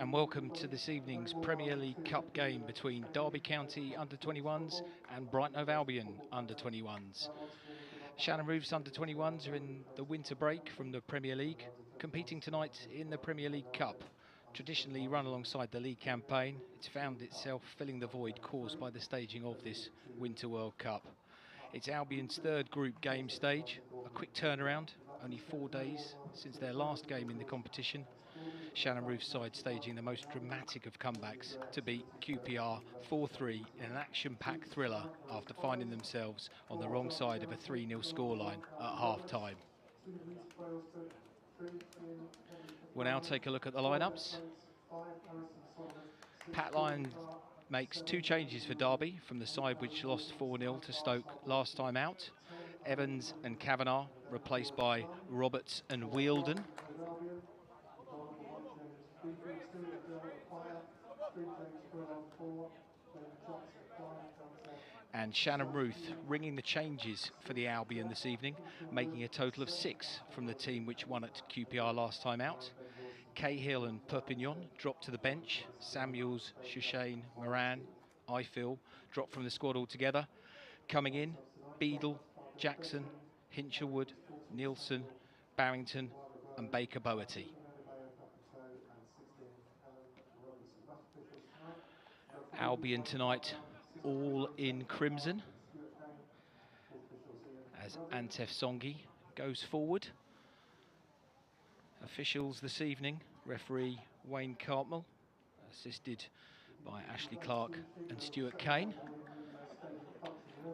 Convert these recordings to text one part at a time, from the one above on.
and welcome to this evening's Premier League Cup game between Derby County under-21s and Brighton Hove Albion under-21s. Shannon Roof's under-21s are in the winter break from the Premier League, competing tonight in the Premier League Cup. Traditionally run alongside the league campaign, it's found itself filling the void caused by the staging of this Winter World Cup. It's Albion's third group game stage, a quick turnaround, only 4 days since their last game in the competition. Shannon Roof's side staging the most dramatic of comebacks to beat QPR 4-3 in an action-packed thriller after finding themselves on the wrong side of a 3-0 scoreline at half-time. We'll now take a look at the lineups. Pat Lyon makes 2 changes for Derby from the side which lost 4-0 to Stoke last time out. Evans and Kavanagh replaced by Roberts and Wheeldon. And Shannon Roof ringing the changes for the Albion this evening, making a total of 6 from the team which won at QPR last time out. Cahill and Perpignan dropped to the bench. Samuels, Shushane, Moran, Ifill dropped from the squad altogether. Coming in, Beadle, Jackson, Hinchelwood, Nielsen, Barrington and Baker Boerty. Albion tonight all in crimson as Antef Songi goes forward. Officials this evening, referee Wayne Cartmel, assisted by Ashley Clark and Stuart Kane.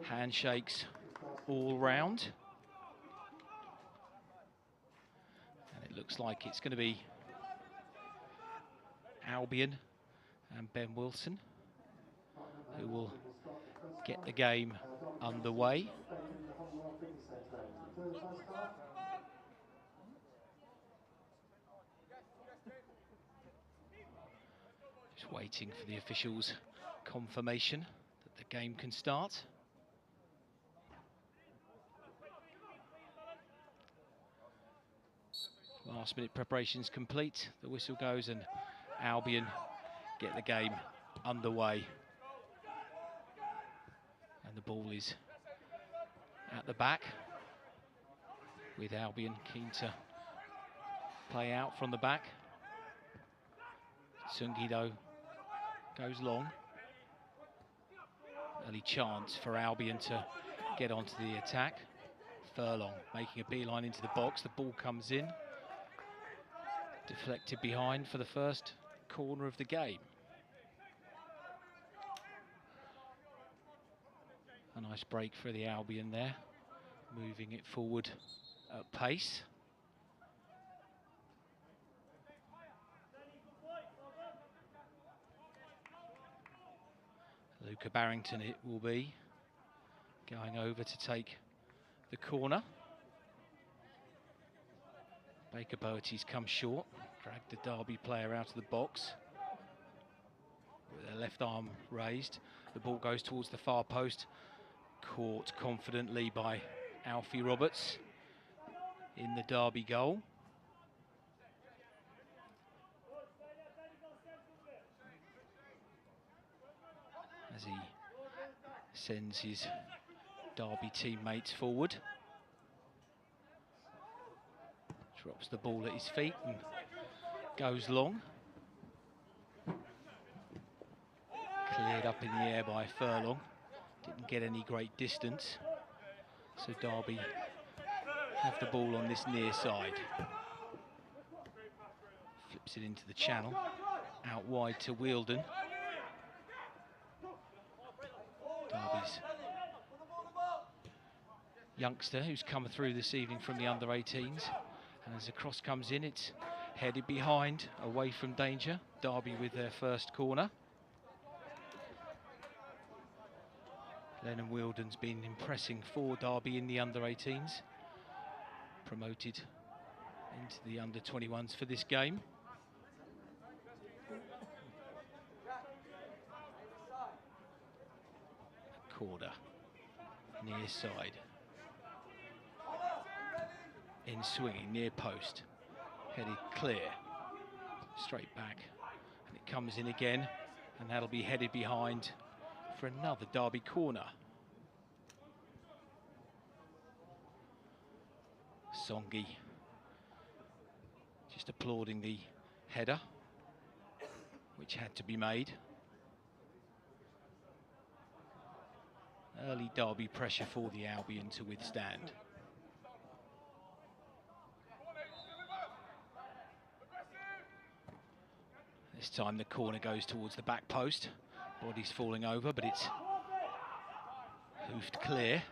Handshakes all round. And it looks like it's going to be Albion and Ben Wilson who will get the game underway. Just waiting for the officials' confirmation that the game can start. Last minute preparations complete. The whistle goes and Albion get the game underway. And the ball is at the back with Albion keen to play out from the back. Sungi though goes long. Early chance for Albion to get onto the attack. Furlong making a beeline into the box. The ball comes in. Deflected behind for the first corner of the game. A nice break for the Albion there, moving it forward at pace. Luca Barrington it will be, going over to take the corner. Baker Boerty's come short, dragged the Derby player out of the box. With their left arm raised, the ball goes towards the far post. Caught confidently by Alfie Roberts in the Derby goal. As he sends his Derby teammates forward. Drops the ball at his feet and goes long. Cleared up in the air by Furlong. Didn't get any great distance. So Derby have the ball on this near side. Flips it into the channel. Out wide to Wheeldon. Derby's youngster who's come through this evening from the under-18s. And as the cross comes in, it's headed behind, away from danger. Derby with their first corner. Lennon Wheeldon's been impressing for Derby in the under-18s. Promoted into the under-21s for this game. Corner, near side. In swinging, near post. Headed clear. Straight back. It comes in again, and that'll be headed behind for another Derby corner. Songi just applauding the header, which had to be made. Early Derby pressure for the Albion to withstand. This time the corner goes towards the back post. Body's falling over, but it's hoofed clear.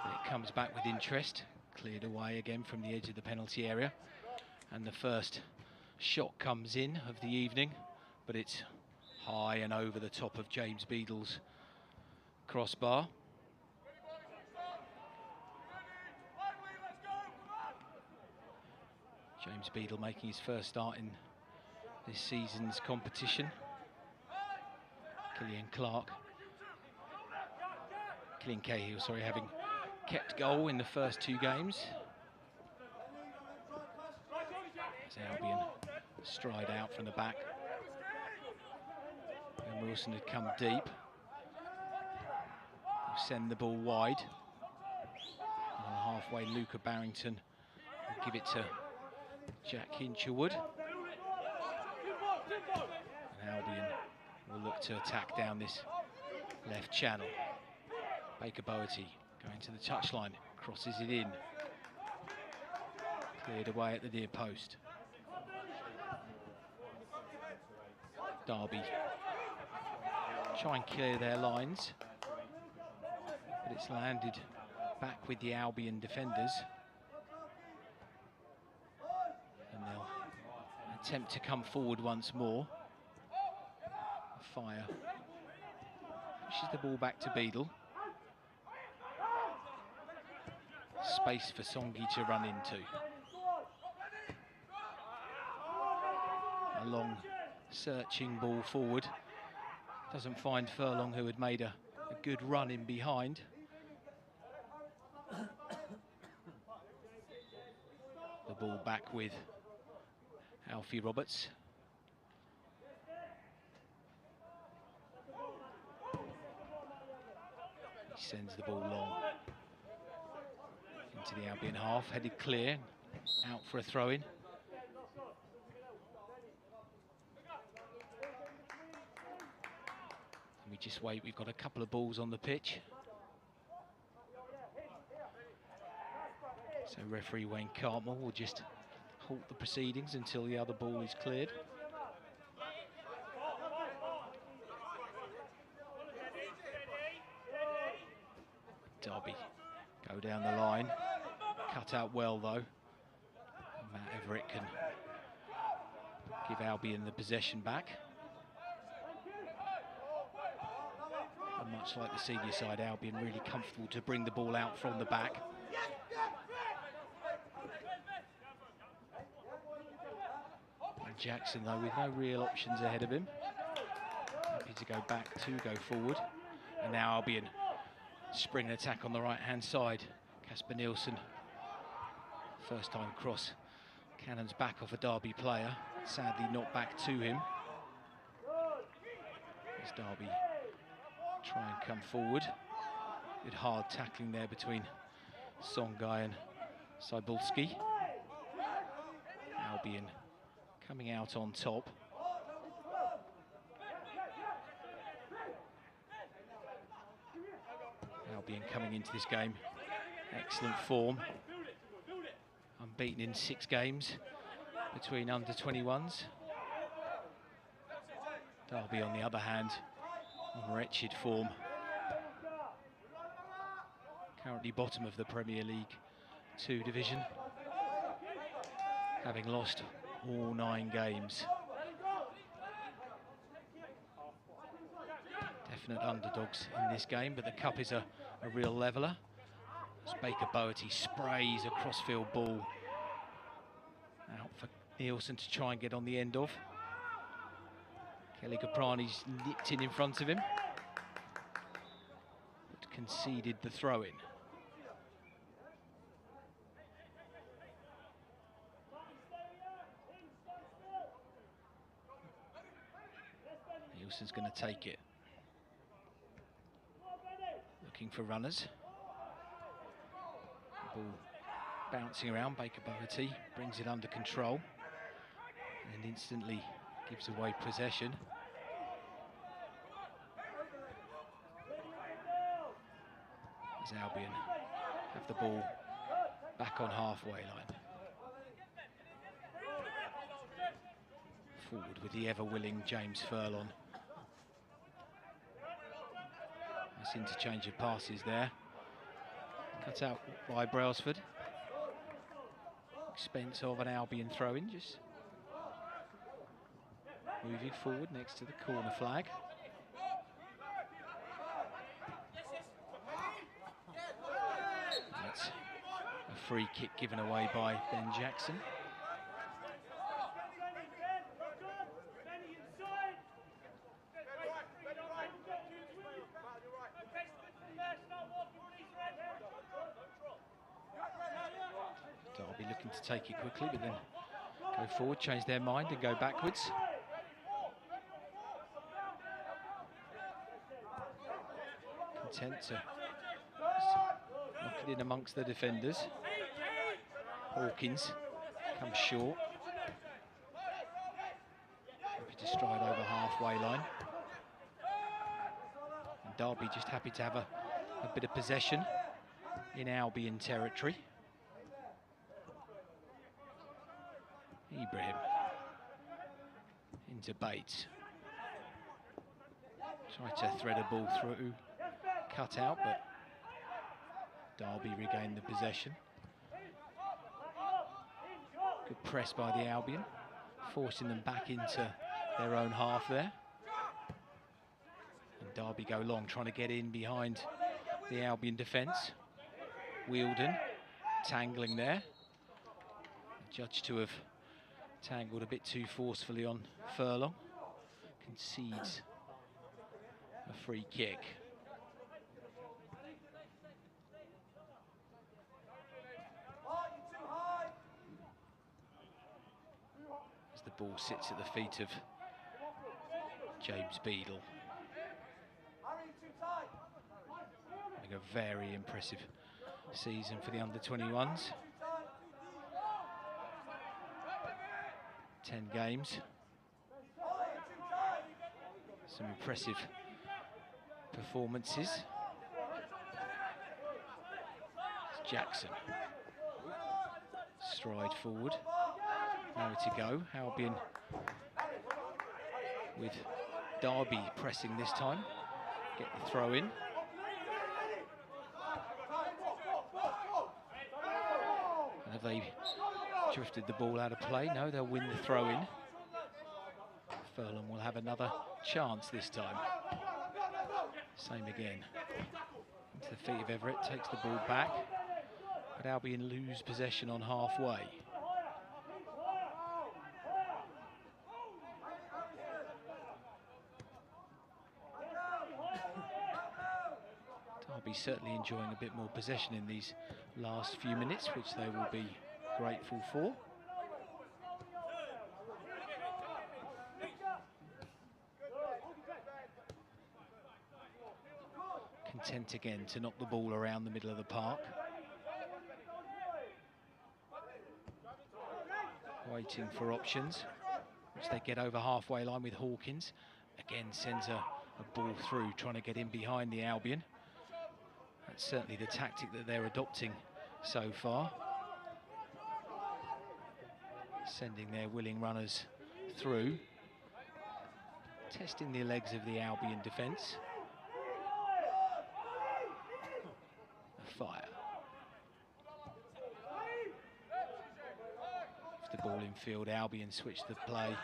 But it comes back with interest. Cleared away again from the edge of the penalty area. And the first shot comes in of the evening, but it's high and over the top of James Beadle's crossbar. James Beadle making his first start in this season's competition. Killian Cahill, sorry, having kept goal in the first 2 games. As Albion stride out from the back. And Wilson had come deep. They'll send the ball wide. And halfway, Luca Barrington will give it to Jack Hinchelwood. And Albion will look to attack down this left channel. Baker Boerty going to the touchline, crosses it in. Cleared away at the near post. Derby try and clear their lines, but it's landed back with the Albion defenders. And they'll attempt to come forward once more. Fire pushes the ball back to Beadle. Space for Songi to run into. A long searching ball forward. Doesn't find Furlong, who had made a good run in behind. The ball back with Alfie Roberts. He sends the ball long into the Albion half, headed clear, out for a throw-in. We just wait, we've got a couple of balls on the pitch. So referee Wayne Cartmell will just halt the proceedings until the other ball is cleared. Derby go down the line, cut out well though. Matt Everett can give Albion the possession back. And much like the senior side, Albion really comfortable to bring the ball out from the back. And Jackson though with no real options ahead of him. Happy to go back to go forward. And now Albion spring an attack on the right hand side. Kasper Nielsen, first time cross, cannons back off a Derby player, sadly not back to him. As Derby try and come forward. Good hard tackling there between Songai and Cybulski. Albion coming out on top. Albion coming into this game, excellent form. Unbeaten in 6 games between under-21s. Derby, on the other hand, on wretched form. Currently bottom of the Premier League 2 division, having lost all 9 games. Definite underdogs in this game, but the cup is a real leveller. As Baker Boerty sprays a crossfield ball out for Nielsen to try and get on the end of. Kelly Caprani's nipped in front of him, but conceded the throw-in. Wilson's going to take it. Looking for runners. Ball bouncing around. Baker Boherty brings it under control and instantly gives away possession. As Albion have the ball back on halfway line. Forward with the ever-willing James Furlong. Nice interchange of passes there. Cut out by Brailsford. Expense of an Albion throw-in, just moving forward next to the corner flag. That's a free kick given away by Ben Jackson. Derby looking to take it quickly, but then go forward, change their mind and go backwards. Content to knock it in amongst the defenders. Hawkins comes short. Happy to stride over halfway line. And Derby just happy to have a bit of possession in Albion territory. Ibrahim into Bates. Tried to thread a ball through, cut out, but Derby regained the possession. Good press by the Albion, forcing them back into their own half there. And Derby go long, trying to get in behind the Albion defence. Wielden tangling there. Judged to have tangled a bit too forcefully on Furlong. Concedes a free kick. As the ball sits at the feet of James Beadle. Having a very impressive season for the under-21s. 10 games. Some impressive performances. It's Jackson. Stride forward. Nowhere to go. Albion with Derby pressing this time. Get the throw in. And have they drifted the ball out of play? No, they'll win the throw in. Furlong will have another chance this time. Same again. Into the feet of Everett, takes the ball back. But Albion lose possession on halfway. Derby certainly enjoying a bit more possession in these last few minutes, which they will be grateful for. Content again to knock the ball around the middle of the park. Waiting for options, which they get over halfway line with Hawkins. Again sends a ball through, trying to get in behind the Albion. That's certainly the tactic that they're adopting so far. Sending their willing runners through. Testing the legs of the Albion defence. Fire. If the ball in field, Albion switch the play.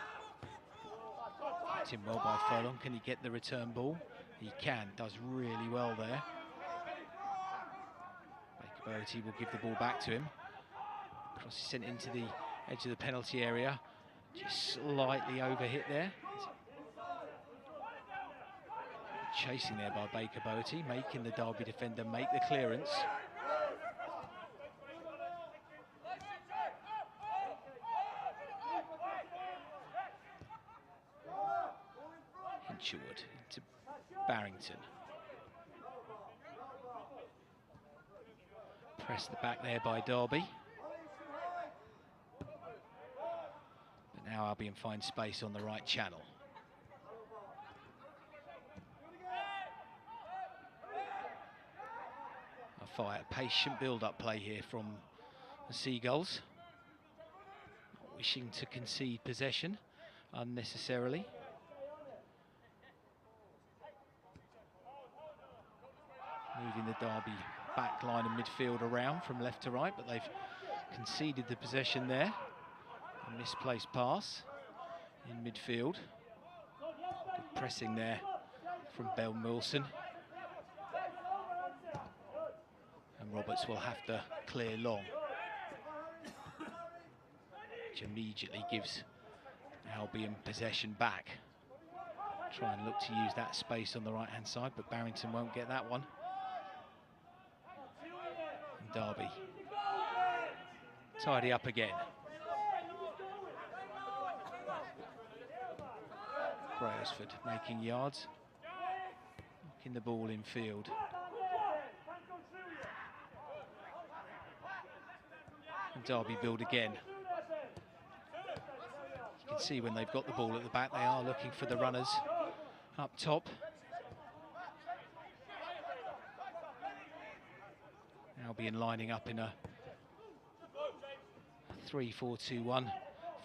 Picked in well by Furlong. Can he get the return ball? He can. Does really well there. Baker Boherty will give the ball back to him. Cross is sent into the edge of the penalty area. Just slightly overhit there. Chasing there by Baker Boherty, making the Derby defender make the clearance. Butcherwood into Barrington. Press the back there by Derby. But now Albion finds space on the right channel. A patient build-up play here from the Seagulls. Not wishing to concede possession unnecessarily. Moving the Derby back line and midfield around from left to right, but they've conceded the possession there. A misplaced pass in midfield. Good pressing there from Bell Wilson. And Roberts will have to clear long, which immediately gives Albion possession back. Try and look to use that space on the right-hand side, but Barrington won't get that one. And Derby tidy up again. Brailsford making yards, knocking the ball in field. And Derby build again. You can see when they've got the ball at the back, they are looking for the runners up top. Albion lining up in a 3-4-2-1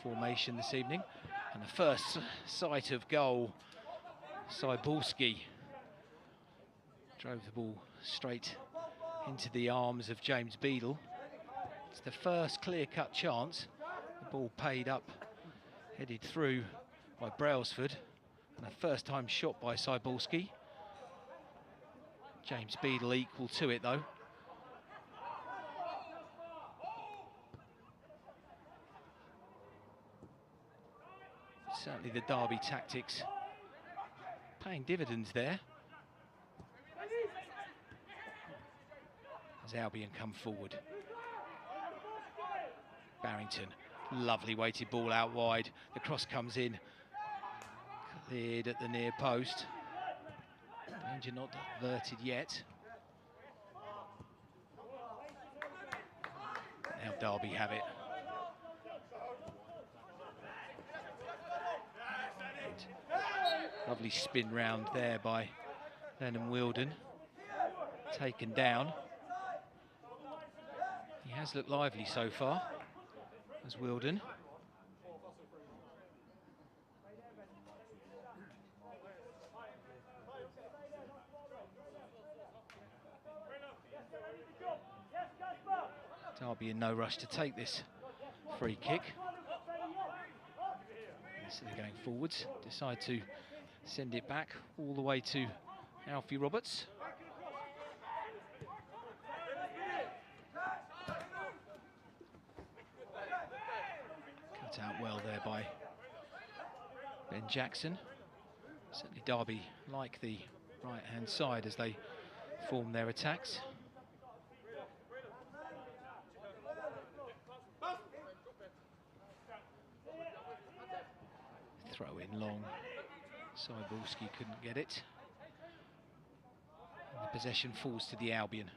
formation this evening. And the first sight of goal, Cybulski drove the ball straight into the arms of James Beadle. It's the first clear-cut chance. The ball paid up, headed through by Brailsford, and a first-time shot by Cybulski. James Beadle equal to it, though. Certainly the Derby tactics paying dividends there. As Albion come forward. Barrington, lovely weighted ball out wide. The cross comes in, cleared at the near post. Danger not averted yet. Now Derby have it. And lovely spin round there by Lennon Wilden. Taken down. He has looked lively so far, as Wilden. Derby in no rush to take this free kick. Instead of going forwards, decide to send it back all the way to Alfie Roberts. Out well there by Ben Jackson. Certainly Derby like the right-hand side as they form their attacks. Throw in long. Cybulski couldn't get it. And the possession falls to the Albion.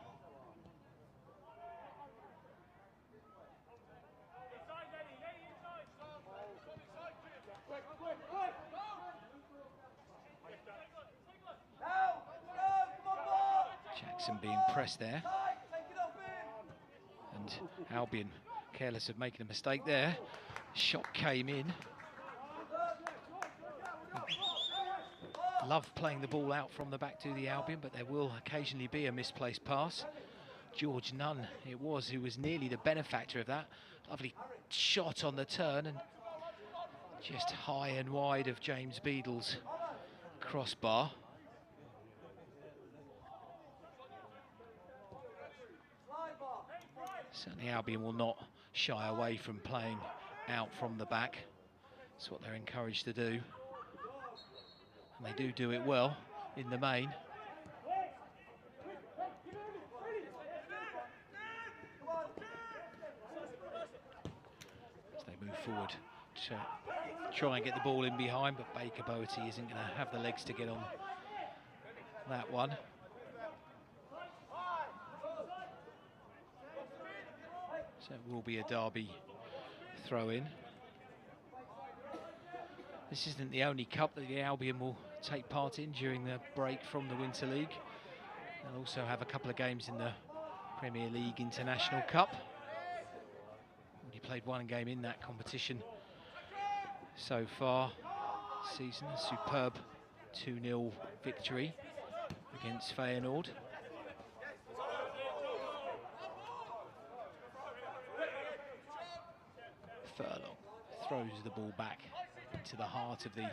Jackson being pressed there, and Albion careless of making a mistake there. Shot came in. Love playing the ball out from the back to the Albion, but there will occasionally be a misplaced pass. George Nunn it was who was nearly the benefactor of that. Lovely shot on the turn and just high and wide of James Beadle's crossbar. Certainly Albion will not shy away from playing out from the back. That's what they're encouraged to do. And they do it well in the main. As they move forward to try and get the ball in behind, but Baker Boaty isn't going to have the legs to get on that one. So it will be a Derby throw-in. This isn't the only cup that the Albion will take part in during the break from the Winter League. They'll also have a couple of games in the Premier League International Cup. Only played one game in that competition so far this season. A superb 2-0 victory against Feyenoord. Furlong throws the ball back into the heart of the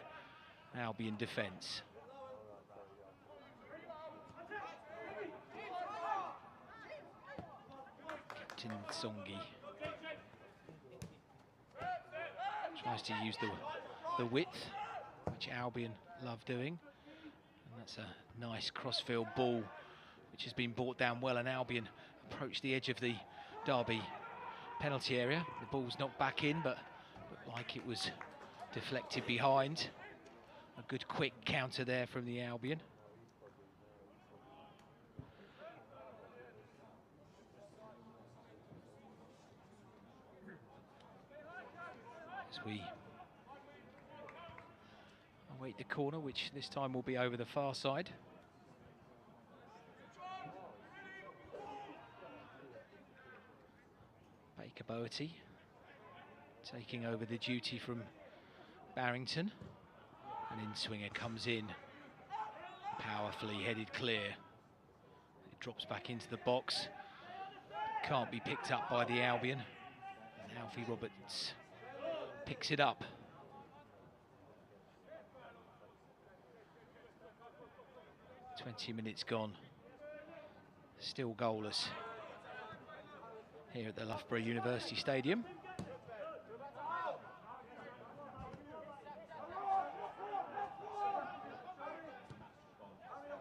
Albion defence. Captain Songi tries to use the width, which Albion love doing. And that's a nice crossfield ball, which has been brought down well, and Albion approach the edge of the Derby penalty area. The ball's knocked back in, but looked like it was deflected behind. A good quick counter there from the Albion. As we await the corner, which this time will be over the far side. Baker Boaty taking over the duty from Barrington. An in-swinger comes in, powerfully headed clear. It drops back into the box. Can't be picked up by the Albion. And Alfie Roberts picks it up. "20 minutes gone. Still goalless here at the Loughborough University Stadium.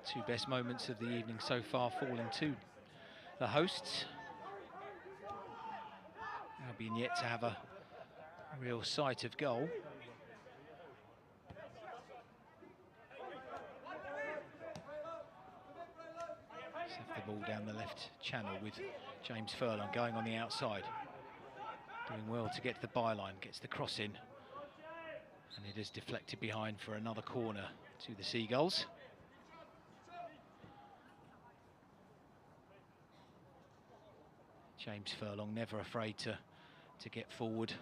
Two best moments of the evening so far falling to the hosts. Albion yet to have a real sight of goal. Sent the ball down the left channel with James Furlong going on the outside. Doing well to get to the byline, gets the cross in. And it is deflected behind for another corner to the Seagulls. James Furlong never afraid to get forward.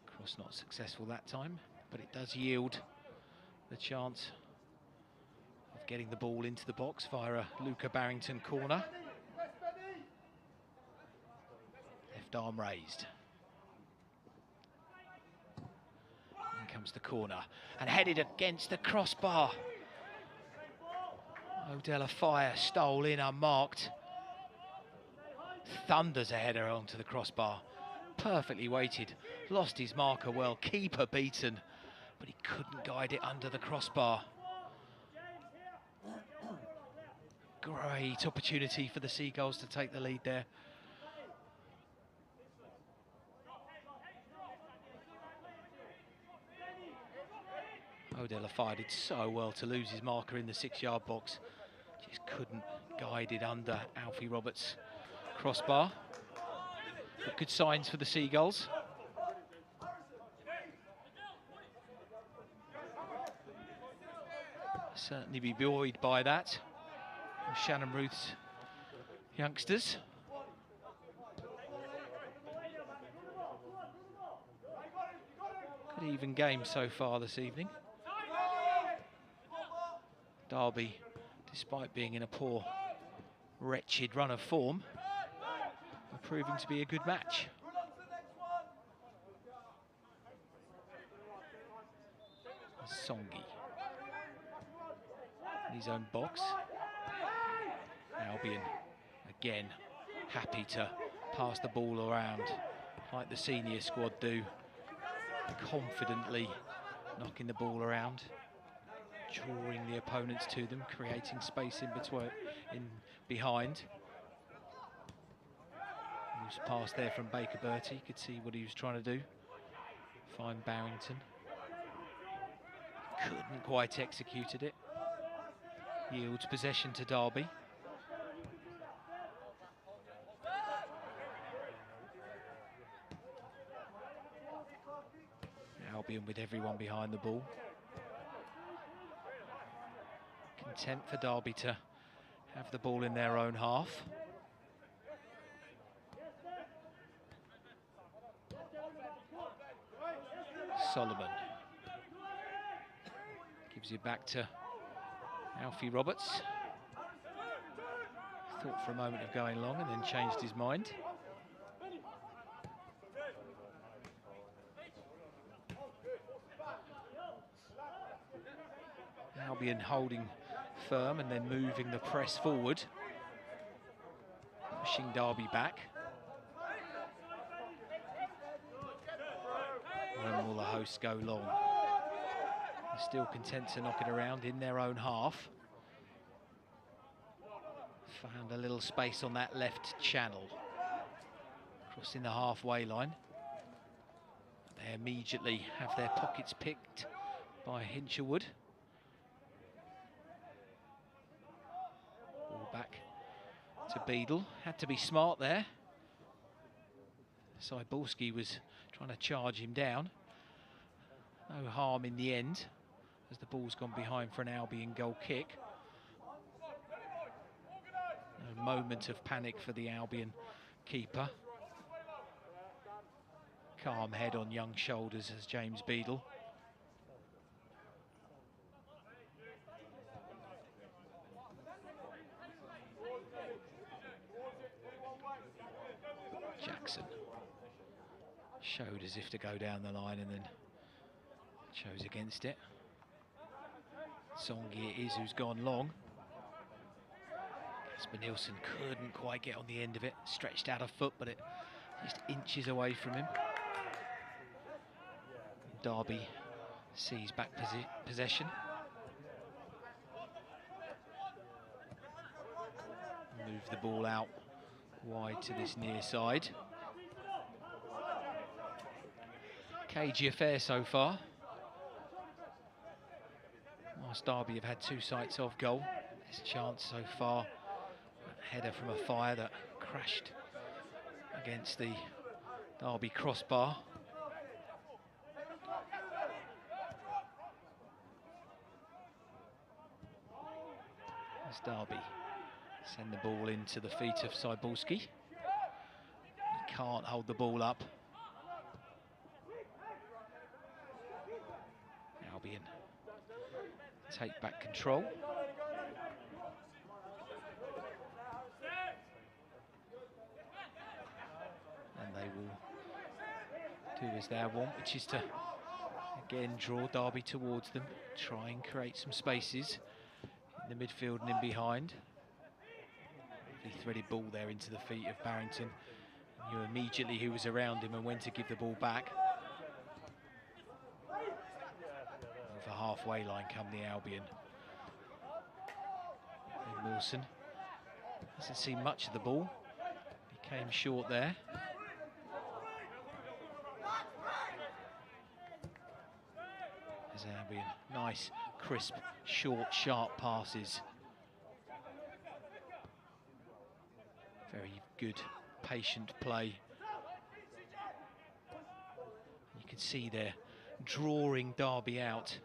Cross not successful that time, but it does yield the chance of getting the ball into the box via a Luca Barrington corner. Left arm raised. In comes the corner and headed against the crossbar. Odella Fire stole in unmarked. Thunders a header onto the crossbar. Perfectly weighted. Lost his marker well. Keeper beaten. But he couldn't guide it under the crossbar. Great opportunity for the Seagulls to take the lead there. Odella Fire did so well to lose his marker in the 6-yard box. Just couldn't guide it under Alfie Roberts' crossbar. But good signs for the Seagulls. Certainly be buoyed by that. Shannon Ruth's youngsters. Good even game so far this evening. Derby, despite being in a poor, wretched run of form, are proving to be a good match. Songi in his own box. Albion again happy to pass the ball around like the senior squad do, confidently knocking the ball around, drawing the opponents to them, creating space in between, in behind. Loose pass there from Baker Bertie. Could see what he was trying to do. Find Barrington. Couldn't quite executed it. Yields possession to Derby. Albion with everyone behind the ball. Content for Derby to have the ball in their own half. Solomon gives it back to Alfie Roberts. Thought for a moment of going long and then changed his mind. Albion holding firm and then moving the press forward, pushing Derby back. When will the hosts go long? They're still content to knock it around in their own half. Found a little space on that left channel, crossing the halfway line. They immediately have their pockets picked by Hinshelwood. Ball back to Beadle. Had to be smart there. Cyborski was trying to charge him down. No harm in the end, as the ball's gone behind for an Albion goal kick. No moment of panic for the Albion keeper. Calm head on young shoulders as James Beadle. Jackson showed as if to go down the line and then chose against it. Songi it is who's gone long. Casper Nielsen couldn't quite get on the end of it. Stretched out a foot, but it just inches away from him. Derby sees back possession. Move the ball out wide to this near side. Cagey affair so far. Whilst Derby have had 2 sights of goal, there's a chance so far. A header from a fire that crashed against the Derby crossbar. As Derby send the ball into the feet of Cyborski. He can't hold the ball up. Albion take back control. And they will do as they want, which is to again draw Derby towards them, try and create some spaces in the midfield and in behind. The threaded ball there into the feet of Barrington. Knew immediately who was around him and when to give the ball back. Over halfway line come the Albion. And Wilson hasn't seen much of the ball. He came short there. As Albion, nice, crisp, short, sharp passes. Very good, patient play. You can see they're drawing Derby out.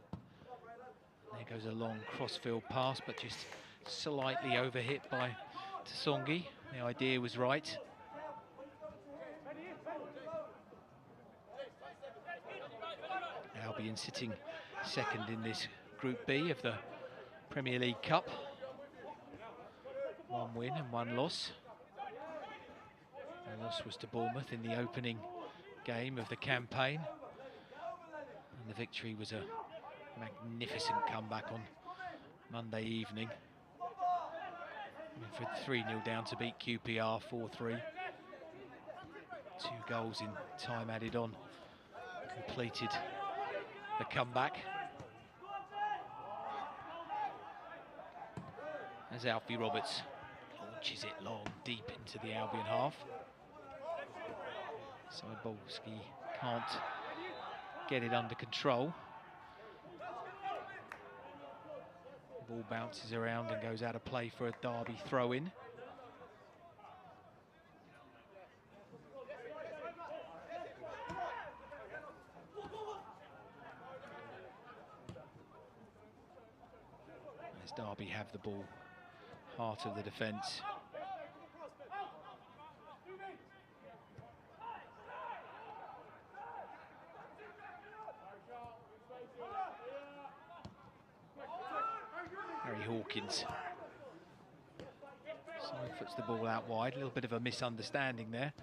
There goes a long crossfield pass, but just slightly overhit by Tsongi. The idea was right. Albion sitting second in this Group B of the Premier League Cup. 1 win and 1 loss. The loss was to Bournemouth in the opening game of the campaign. And the victory was a magnificent comeback on Monday evening. For 3-0 down to beat QPR 4-3. 2 goals in time added on. Completed the comeback. As Alfie Roberts launches it long, deep into the Albion half. Cybolski can't get it under control. Ball bounces around and goes out of play for a Derby throw-in. As Derby have the ball, heart of the defence. Harry Hawkins. Side foots the ball out wide. A little bit of a misunderstanding there.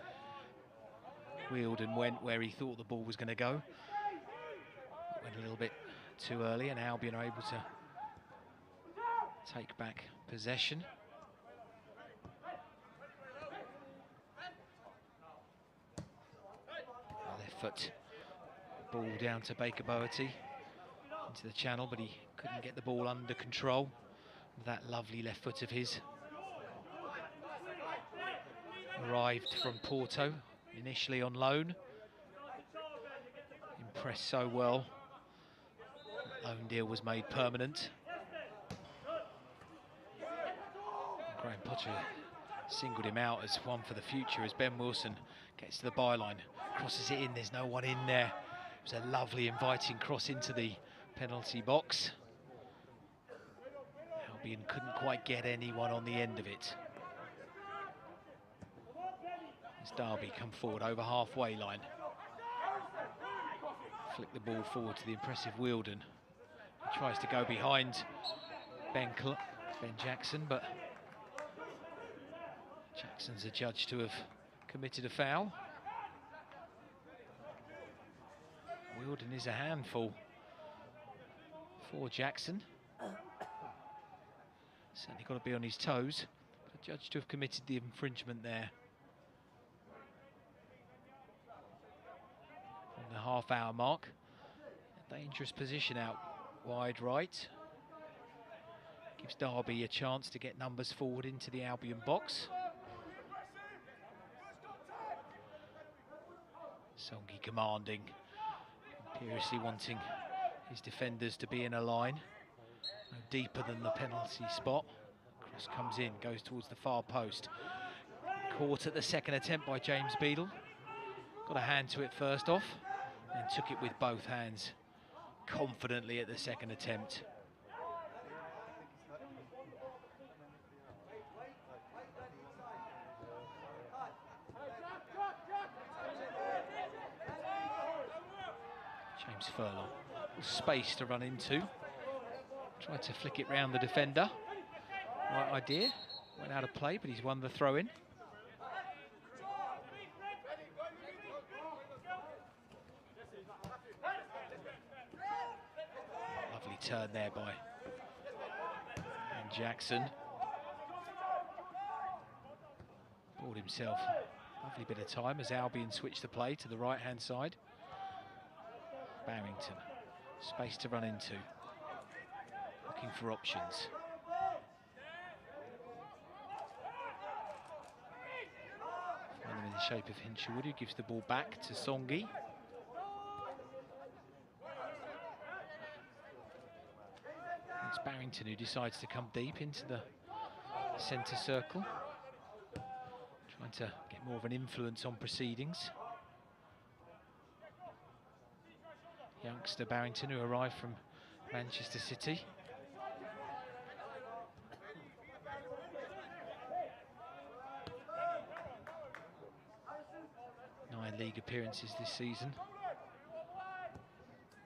Wheeled and went where he thought the ball was going to go. Went a little bit too early, and Albion are able to take back possession. Left foot ball down to Baker Boerty into the channel, but he couldn't get the ball under control with that lovely left foot of his. Arrived from Porto, initially on loan. Impressed so well. That loan deal was made permanent. Graham Potter singled him out as one for the future as Ben Wilson gets to the byline, crosses it in, there's no one in there. It was a lovely inviting cross into the penalty box. Albion couldn't quite get anyone on the end of it. As Derby come forward over halfway line. Flick the ball forward to the impressive Wielden. He tries to go behind Ben Jackson, but Jackson's adjudged to have committed a foul. Wielden is a handful for Jackson. Certainly got to be on his toes, but judged to have committed the infringement there. On the half-hour mark, a dangerous position out wide right. Gives Derby a chance to get numbers forward into the Albion box. Songi commanding, imperiously wanting his defenders to be in a line, no deeper than the penalty spot. Cross comes in, goes towards the far post. Caught at the second attempt by James Beadle. Got a hand to it first off, and took it with both hands confidently at the second attempt. James Furlong, space to run into. Tried to flick it round the defender. Right idea. Went out of play, but he's won the throw-in. Lovely turn there by Jackson. Bought himself a lovely bit of time as Albion switched the play to the right-hand side. Barrington, space to run into, looking for options. Find him in the shape of Hinshelwood, who gives the ball back to Songi. It's Barrington who decides to come deep into the centre circle, trying to get more of an influence on proceedings. Youngster Barrington, who arrived from Manchester City. Nine league appearances this season.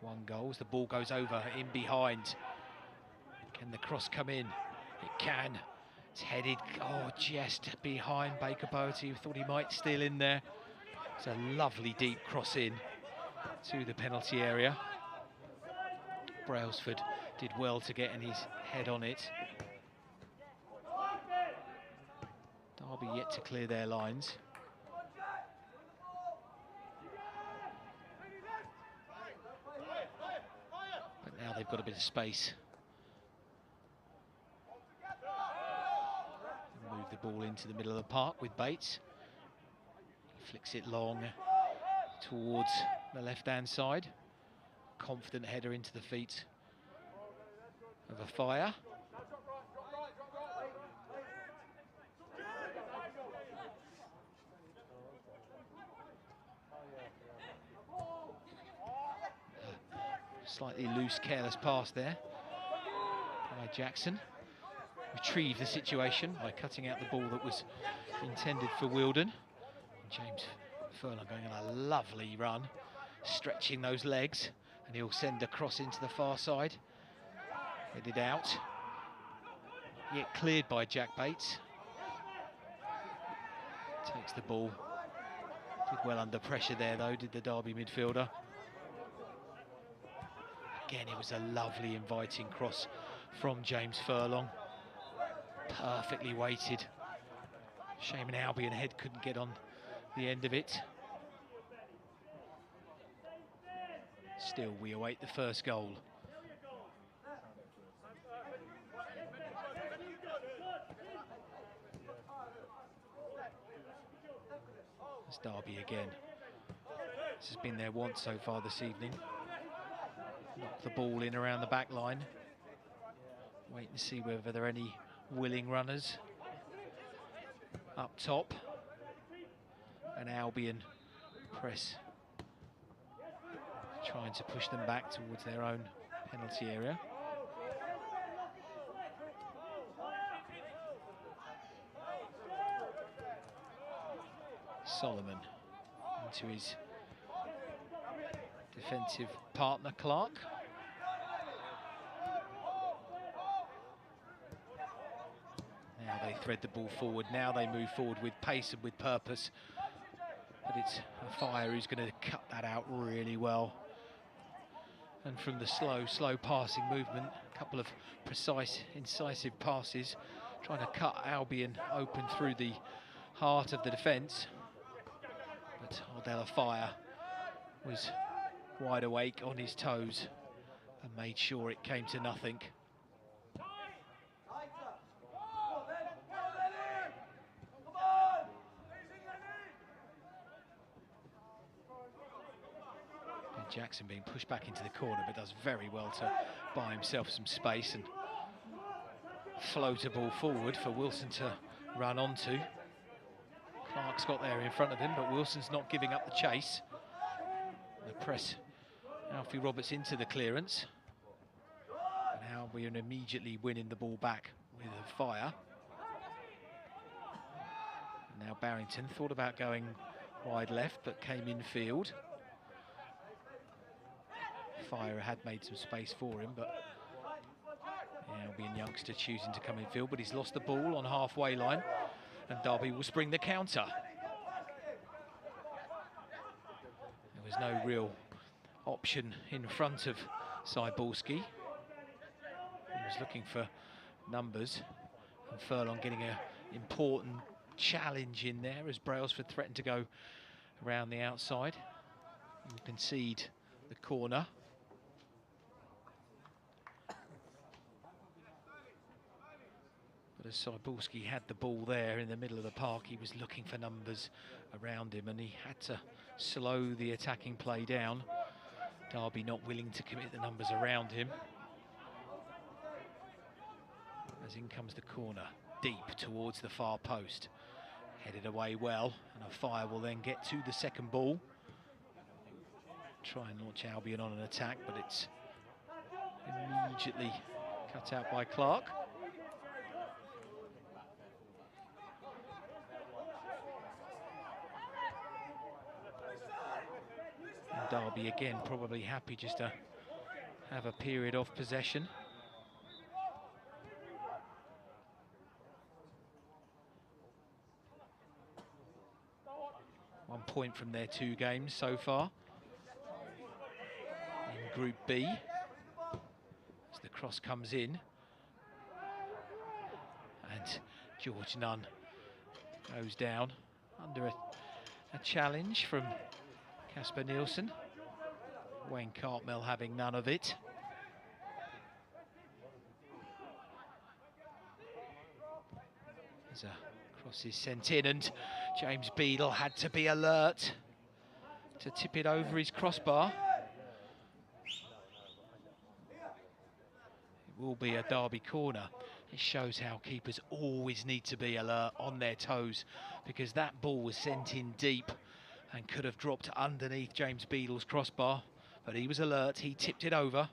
1 goal as the ball goes over in behind. Can the cross come in? It can. It's headed, just behind Baker Boerty, who thought he might steal in there. It's a lovely deep cross in to the penalty area. Brailsford did well to get his head on it. Derby yet to clear their lines. But now they've got a bit of space. Move the ball into the middle of the park with Bates. He flicks it long towards the left-hand side. Confident header into the feet of a Fire. Slightly loose, careless pass there by Jackson. Retrieved the situation by cutting out the ball that was intended for Wilden. And James Furlong going on a lovely run, stretching those legs, and he'll send a cross into the far side. Headed out, yet cleared by Jack Bates. Takes the ball. Did well under pressure there though, did the Derby midfielder. Again, it was a lovely inviting cross from James Furlong. Perfectly weighted. Shame an Albion head couldn't get on the end of it. Still, we await the first goal. It's Derby again. This has been their want so far this evening. Knock the ball in around the back line. Wait and see whether there are any willing runners up top. And Albion press, trying to push them back towards their own penalty area. Solomon into his defensive partner, Clark. Now they thread the ball forward. Now they move forward with pace and with purpose. But it's a Fire who's going to cut that out really well. And from the slow passing movement, a couple of precise, incisive passes, trying to cut Albion open through the heart of the defence. But Ardella Fire was wide awake, on his toes, and made sure it came to nothing. And Jackson being pushed back into the corner, but does very well to buy himself some space and float a ball forward for Wilson to run onto. Clark's got there in front of him, but Wilson's not giving up the chase. The press Alfie Roberts into the clearance. And Albion immediately winning the ball back with a Fire. And now Barrington thought about going wide left, but came in field. Fire had made some space for him, but the Albion youngster choosing to come in field, but he's lost the ball on halfway line, and Derby will spring the counter. There was no real option in front of Cyborski. He was looking for numbers, and Furlong getting an important challenge in there as Brailsford threatened to go around the outside. You concede the corner. But as Cyborski had the ball there in the middle of the park, he was looking for numbers around him, and he had to slow the attacking play down. Derby not willing to commit the numbers around him. As in comes the corner, deep towards the far post. Headed away well, and a Fire will then get to the second ball. Try and launch Albion on an attack, but it's immediately cut out by Clark. And Derby again probably happy just to have a period of possession. One point from their 2 games so far in Group B. As the cross comes in, and George Nunn goes down under a challenge from Casper Nielsen. Wayne Cartmel having none of it. As a cross is sent in, and James Beadle had to be alert to tip it over his crossbar. It will be a Derby corner. It shows how keepers always need to be alert, on their toes, because that ball was sent in deep and could have dropped underneath James Beadle's crossbar, but he was alert, he tipped it over.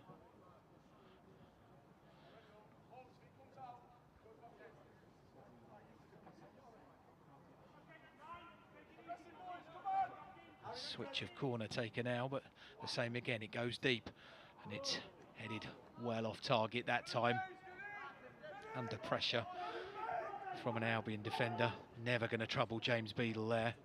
Switch of corner taken now, but the same again, it goes deep and it's headed well off target that time. Under pressure from an Albion defender, never going to trouble James Beadle there.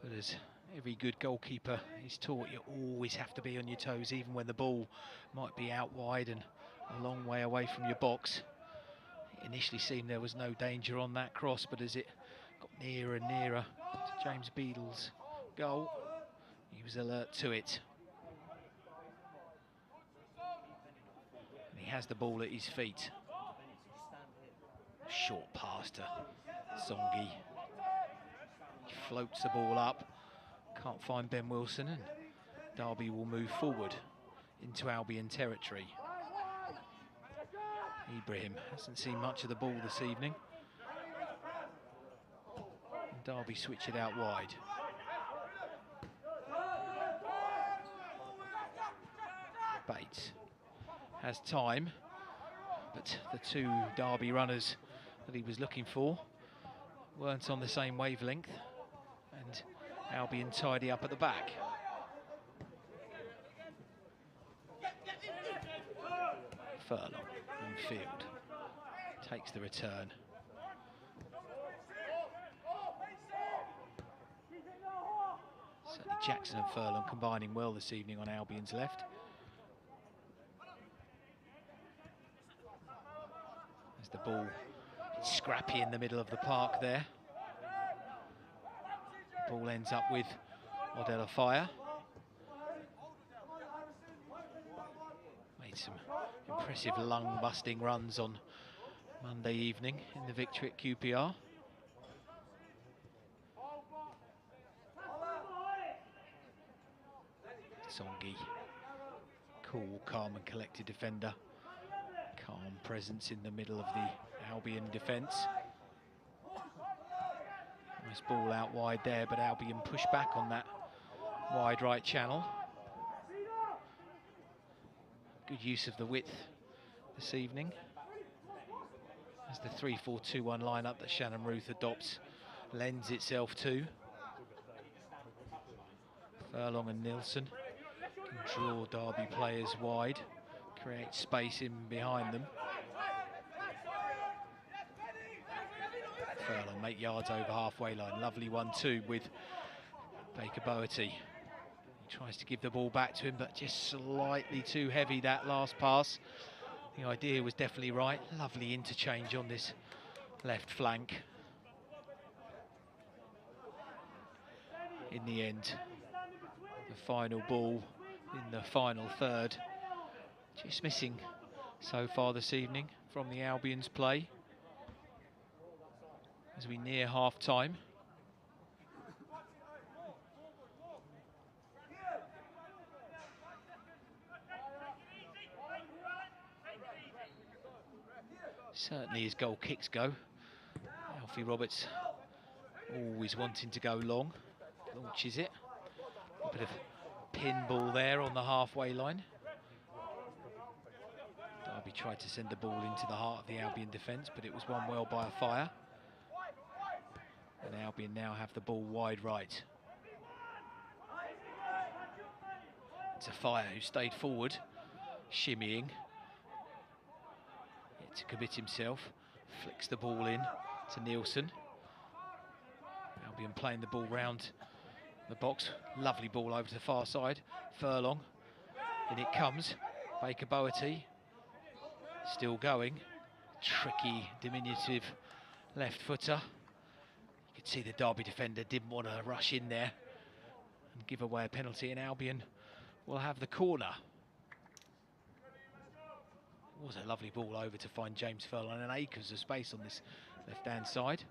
But as every good goalkeeper is taught, you always have to be on your toes, even when the ball might be out wide and a long way away from your box. It initially seemed there was no danger on that cross, but as it got nearer and nearer to James Beadle's goal, he was alert to it. And he has the ball at his feet. Short pass to Songi. He floats the ball up. Can't find Ben Wilson, and Derby will move forward into Albion territory. Ibrahim hasn't seen much of the ball this evening. And Derby switch it out wide. Bates has time, but the two Derby runners that he was looking for weren't on the same wavelength, and Albion tidy up at the back. Furlong in field takes the return. Certainly Jackson and Furlong combining well this evening on Albion's left. As the ball is scrappy in the middle of the park there. The ball ends up with Odella Fire. Made some impressive lung-busting runs on Monday evening in the victory at QPR. Songi, cool, calm and collected defender. Calm presence in the middle of the Albion defence. Nice ball out wide there, but Albion push back on that wide right channel. Good use of the width this evening, as the 3-4-2-1 lineup that Shannon Ruth adopts lends itself to. Furlong and Nilsson can draw Derby players wide, create space in behind them. Furlong make yards over halfway line. Lovely 1-2 with Baker Boerty. He tries to give the ball back to him, but just slightly too heavy that last pass. The idea was definitely right. Lovely interchange on this left flank. In the end, the final ball in the final third. Just missing so far this evening from the Albion's play as we near half-time. Certainly as goal kicks go, Alfie Roberts always wanting to go long, launches it. A bit of pinball there on the halfway line. Derby tried to send the ball into the heart of the Albion defence, but it was won well by a Fire. And Albion now have the ball wide right. It's a Fire who stayed forward, shimmying. Yet to commit himself, flicks the ball in to Nielsen. Albion playing the ball round the box. Lovely ball over to the far side. Furlong, in it comes. Baker Boerty, still going. Tricky, diminutive left footer. You could see the Derby defender didn't want to rush in there and give away a penalty, and Albion will have the corner. Was a lovely ball over to find James Furlong, and acres of space on this left-hand side.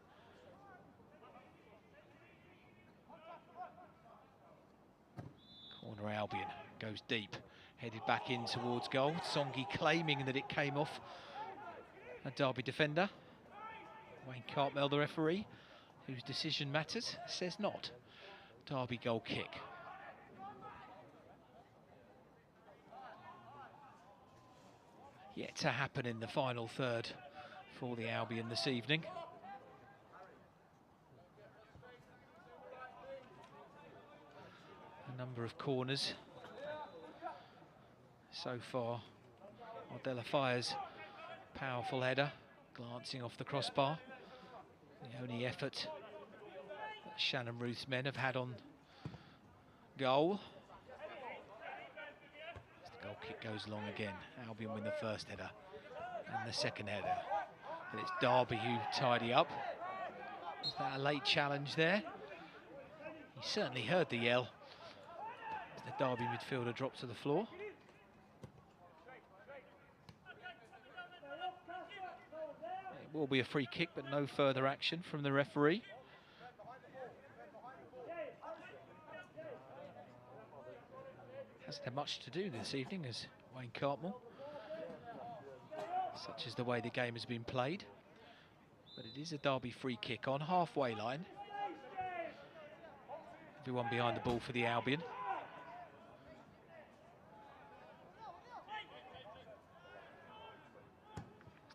Corner Albion goes deep, headed back in towards goal. Songi claiming that it came off a Derby defender. Wayne Cartmel, the referee, whose decision matters, says not. Derby goal kick. Yet to happen in the final third for the Albion this evening. A number of corners so far. Ardella Fire's powerful header, glancing off the crossbar. The only effort that Shannon Ruth's men have had on goal. As the goal kick goes long again, Albion win the first header and the second header. And it's Derby who tidy up. Was that a late challenge there? He certainly heard the yell as the Derby midfielder dropped to the floor. It will be a free kick, but no further action from the referee. Hasn't had much to do this evening as Wayne Cartmel. Such is the way the game has been played. But it is a Derby free kick on halfway line. Everyone behind the ball for the Albion.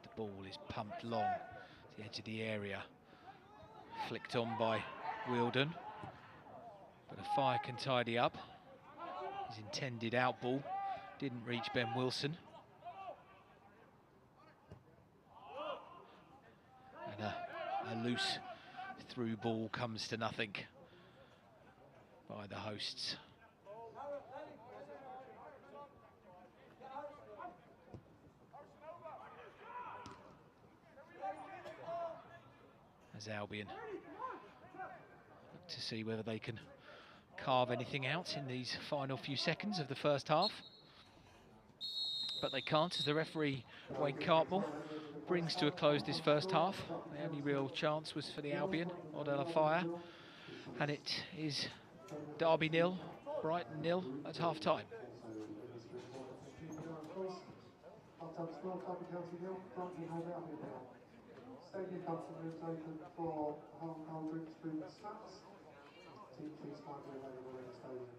The ball is pumped long to the edge of the area. Flicked on by Wielden. But a Fire can tidy up. His intended out ball didn't reach Ben Wilson. And a loose through ball comes to nothing by the hosts. As Albion look to see whether they can carve anything out in these final few seconds of the first half. But they can't, as the referee, Wayne Cartmel, brings to a close this first half. The only real chance was for the Albion, Ardella Fire. And it is Derby 0, Brighton 0 at half-time. Stadium council rooms open for home drinks, food and snacks. Team fees might be available in the stadium.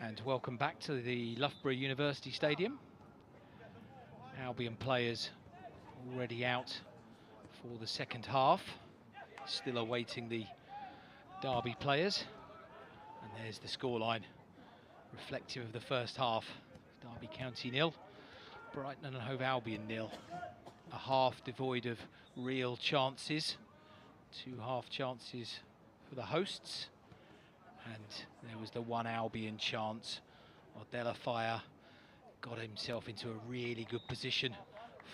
And welcome back to the Loughborough University Stadium. Albion players already out for the second half, still awaiting the Derby players. And there's the scoreline, reflective of the first half. Derby County 0, Brighton Hove Albion 0. A half devoid of real chances, 2 half chances for the hosts. And there was the one Albion chance. Ordella Fire got himself into a really good position,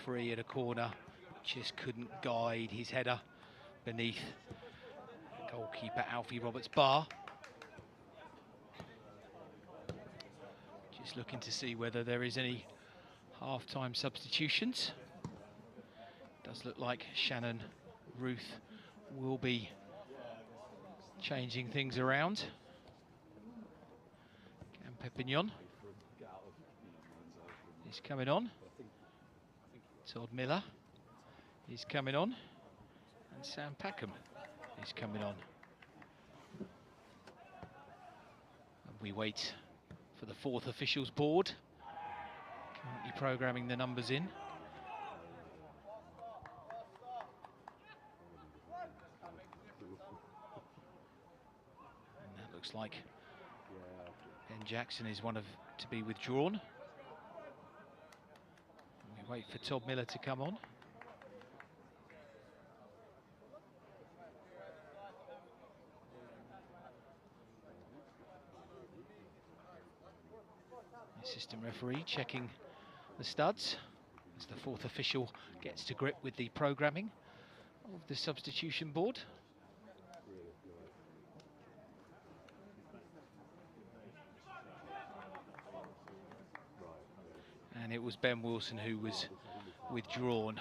free at a corner, just couldn't guide his header beneath goalkeeper Alfie Roberts' bar. Just looking to see whether there is any half-time substitutions. Does look like Shannon Ruth will be changing things around. Pepignon is coming on. Todd Miller is coming on. And Sam Packham is coming on. And we wait for the 4th officials board. Currently programming the numbers in. And that looks like Ben Jackson is one to be withdrawn. We wait for Todd Miller to come on. Assistant referee checking the studs as the 4th official gets to grip with the programming of the substitution board. And it was Ben Wilson who was withdrawn.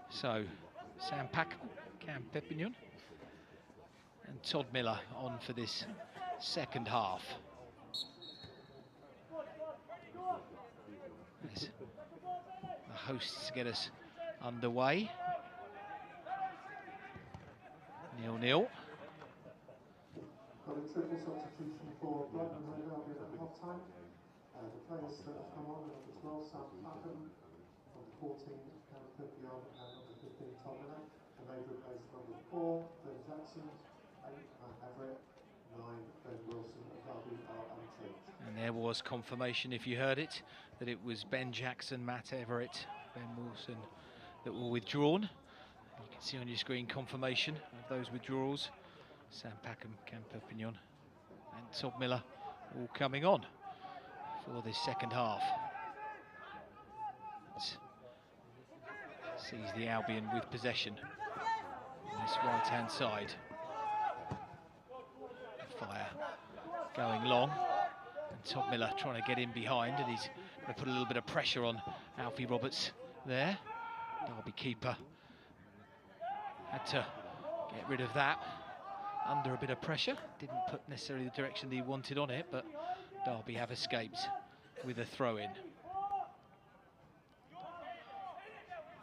So Sam Packham, Cam Pepignon and Todd Miller on for this second half. As the hosts get us underway. 0-0. Got a triple substitution for Brighton Hove Albion at half-time. The players that have come on are number 12, Sam Packham, number 14, Cam Pepignon, and number 15, Todd Miller. And they've replaced number 4, Ben Jackson, 8, Matt Everett, 9, Ben Wilson, and Derby are unchanged. And there was confirmation, if you heard it, that it was Ben Jackson, Matt Everett, Ben Wilson that were withdrawn. You can see on your screen confirmation of those withdrawals. Sam Packham, Cam Pepignon and Todd Miller all coming on for this second half. Sees the Albion with possession on this right-hand side. Fire going long, and Todd Miller trying to get in behind, and he's going to put a little bit of pressure on Alfie Roberts there. Derby keeper had to get rid of that under a bit of pressure. Didn't put necessarily the direction that he wanted on it, but Derby have escaped with a throw-in.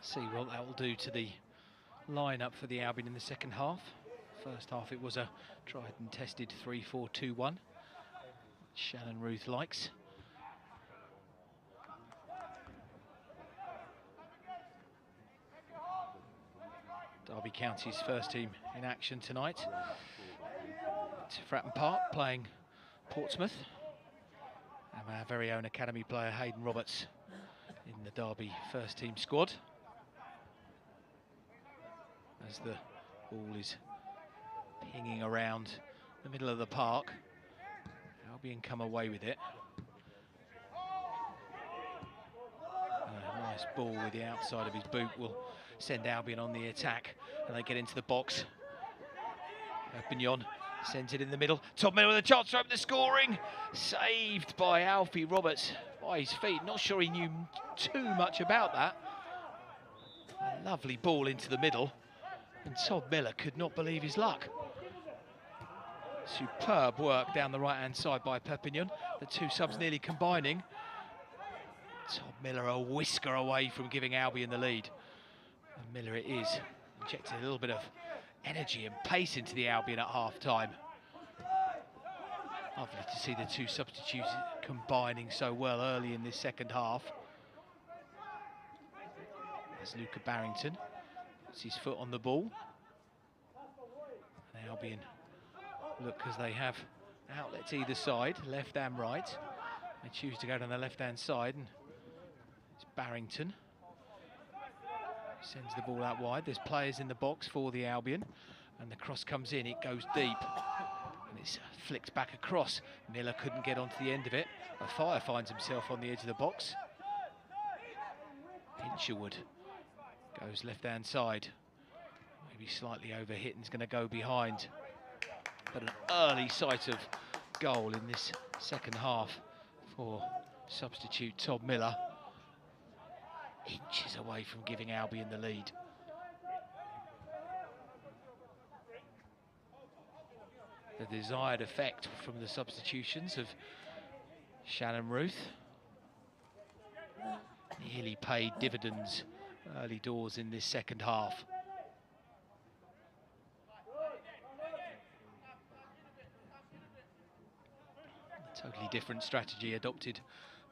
See what that will do to the line-up for the Albion in the second half. First half it was a tried and tested 3-4-2-1. Shannon Ruth likes. Derby County's first team in action tonight at Fratton Park, playing Portsmouth. And our very own academy player Hayden Roberts in the Derby first team squad. As the ball is pinging around the middle of the park, Albion come away with it. A nice ball with the outside of his boot will send Albion on the attack, and they get into the box. Pepignon sends it in the middle. Todd Miller with a chance to open the scoring. Saved by Alfie Roberts by his feet. Not sure he knew too much about that. A lovely ball into the middle, and Todd Miller could not believe his luck. Superb work down the right-hand side by Pepignon. The two subs nearly combining. Todd Miller a whisker away from giving Albion the lead. And Miller it is, injected a little bit of energy and pace into the Albion at half-time. Lovely to see the two substitutes combining so well early in this second half. As Luca Barrington puts his foot on the ball. And Albion look as they have outlets either side, left and right. They choose to go down the left-hand side, and it's Barrington. Sends the ball out wide. There's players in the box for the Albion, and the cross comes in, it goes deep. And it's flicked back across. Miller couldn't get onto the end of it. Afire finds himself on the edge of the box. Hinshelwood goes left-hand side. Maybe slightly overhit and is going to go behind. But an early sight of goal in this second half for substitute Tom Miller. Inches away from giving Albion the lead. The desired effect from the substitutions of Shannon Ruth nearly paid dividends early doors in this second half. A totally different strategy adopted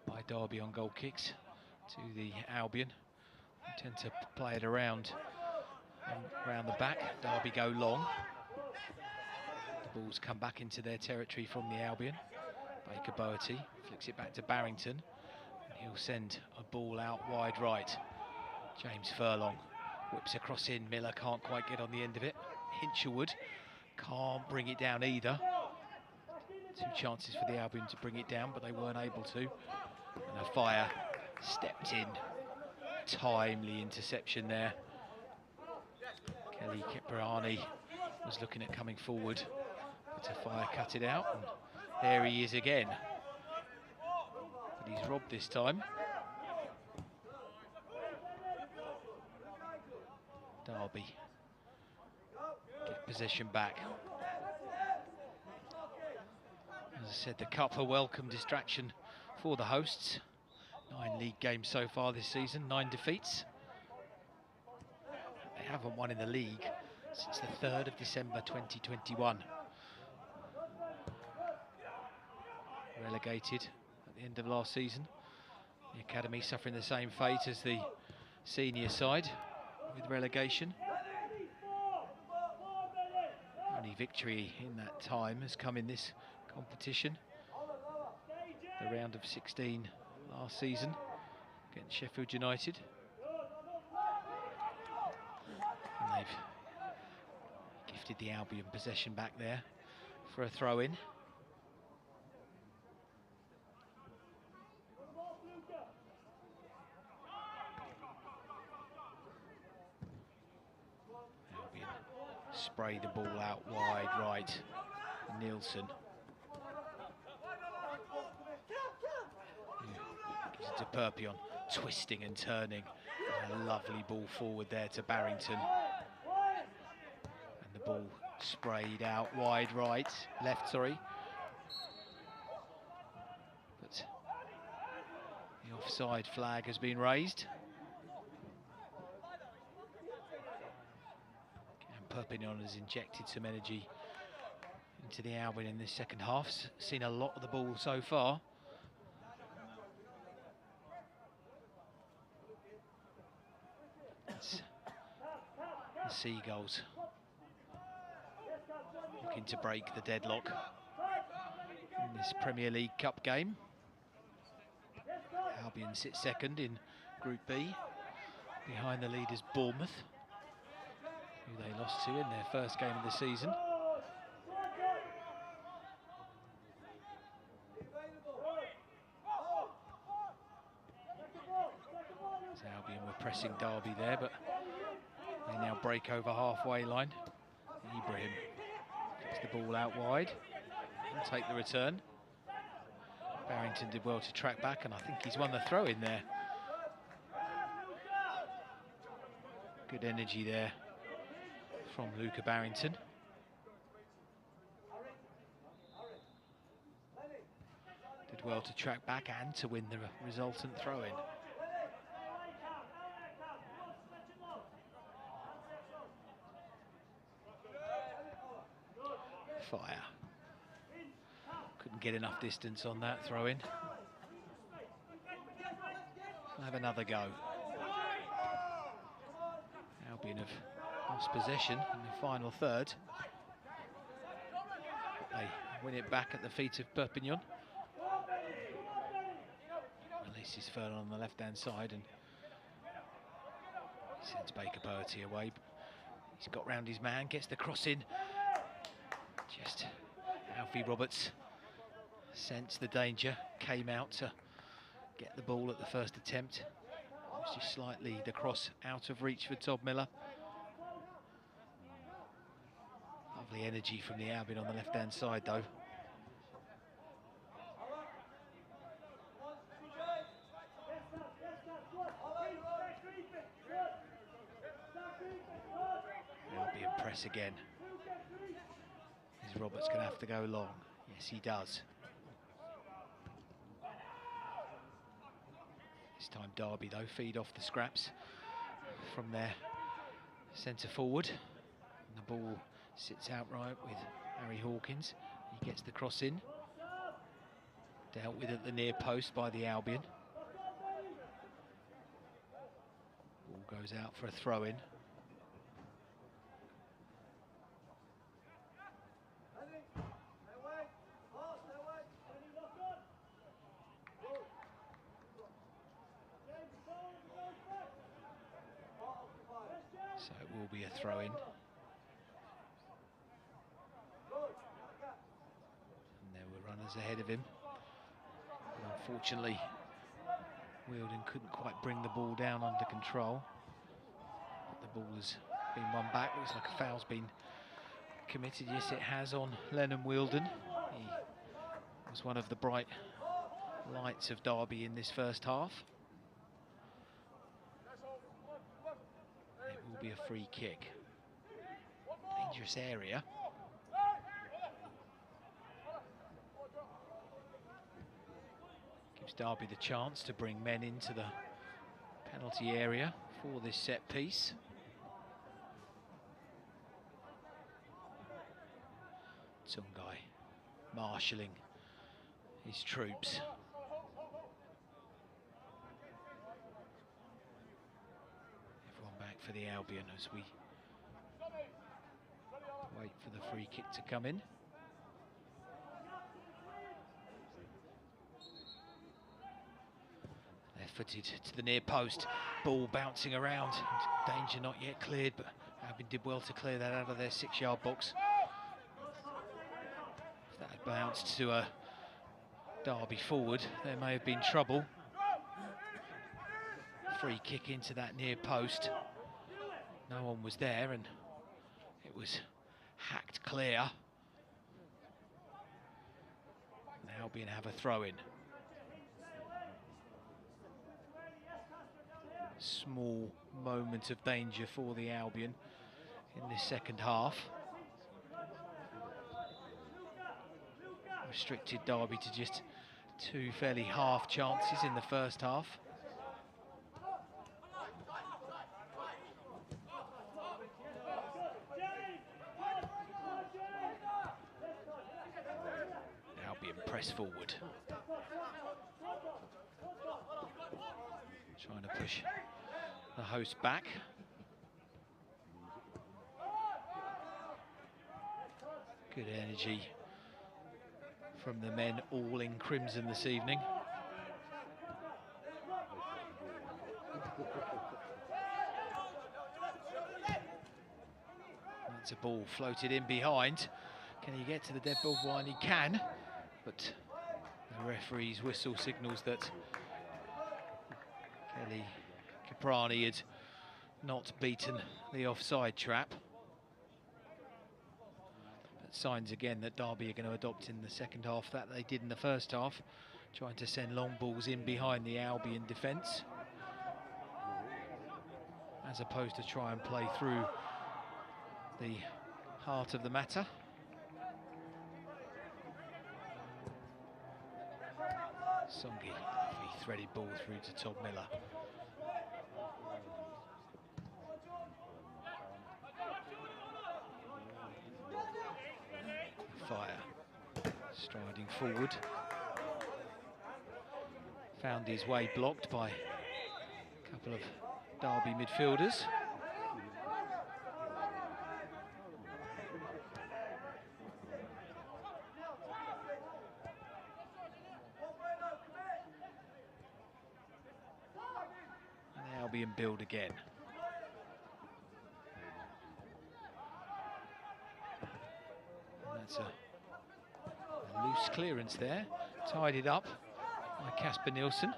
by Derby on goal kicks to the Albion. They tend to play it around the back. Derby go long. The balls come back into their territory from the Albion. Baker Boerty flicks it back to Barrington, and he'll send a ball out wide right. James Furlong whips across in. Miller can't quite get on the end of it. Hinshelwood can't bring it down either. Two chances for the Albion to bring it down, but they weren't able to. And Afire stepped in. Timely interception there. Kelly Kiprani was looking at coming forward, but Afire cut it out, and there he is again. But he's robbed this time. Derby get possession back. As I said, the cup a welcome distraction for the hosts. 9 league games so far this season, 9 defeats. They haven't won in the league since the 3rd of December 2021. Relegated at the end of last season. The academy suffering the same fate as the senior side with relegation. Only victory in that time has come in this competition. The round of 16 last season against Sheffield United. And they've gifted the Albion possession back there for a throw-in. Albion spray the ball out wide right. Nielsen. To Perpion, twisting and turning. And a lovely ball forward there to Barrington. And the ball sprayed out wide right, left, sorry. But the offside flag has been raised. And Perpignan has injected some energy into the Albion in this second half. Seen a lot of the ball so far. The Seagulls looking to break the deadlock in this Premier League Cup game. Albion sit second in Group B, behind the leaders Bournemouth, who they lost to in their first game of the season. So Albion were pressing Derby there, but they now break over halfway line. Ibrahim gets the ball out wide and take the return. Barrington did well to track back, and I think he's won the throw in there. Good energy there from Luca Barrington. Did well to track back and to win the resultant throw-in. Fire. didn't get enough distance on that throw-in. Have another go. Albion have lost possession in the final third. They win it back at the feet of Perpignan. Releases Furlong on the left-hand side and sends Baker Bertie away. He's got round his man, gets the cross in. Just Alfie Roberts sensed the danger, came out to get the ball at the first attempt. It was just slightly the cross out of reach for Todd Miller. Lovely energy from the Albion on the left-hand side, though. Albion press again. Is Roberts going to have to go long? Yes, he does. This time Derby, though, feed off the scraps from their centre forward. And the ball sits outright with Harry Hawkins. He gets the cross in. Dealt with at the near post by the Albion. Ball goes out for a throw-in. So it will be a throw-in. And there were runners ahead of him. But unfortunately, Wealdon couldn't quite bring the ball down under control. But the ball has been won back. Looks like a foul's been committed. Yes, it has, on Lennon Wealdon. He was one of the bright lights of Derby in this first half. It will be a free kick. Dangerous area. Gives Derby the chance to bring men into the penalty area for this set piece. Tungai marshalling his troops. For the Albion as we wait for the free kick to come in. They're footed to the near post, ball bouncing around, danger not yet cleared, but Albion did well to clear that out of their 6-yard box. If that had bounced to a Derby forward, there may have been trouble. Free kick into that near post. No one was there and it was hacked clear. And Albion have a throw-in. Small moment of danger for the Albion in this second half. Restricted Derby to just 2 fairly half chances in the first half. Press forward, trying to push the host back. Good energy from the men all in crimson this evening. That's a ball floated in behind. Can he get to the dead ball line? He can. But the referee's whistle signals that Kelly Caprani had not beaten the offside trap. But signs again that Derby are going to adopt in the second half that they did in the first half, trying to send long balls in behind the Albion defence, as opposed to try and play through the heart of the matter. Songi, he threaded ball through to Todd Miller. Fire Striding forward. Found his way blocked by a couple of Derby midfielders. And Albion build again. And that's a loose clearance there, tidied up by Kasper Nielsen.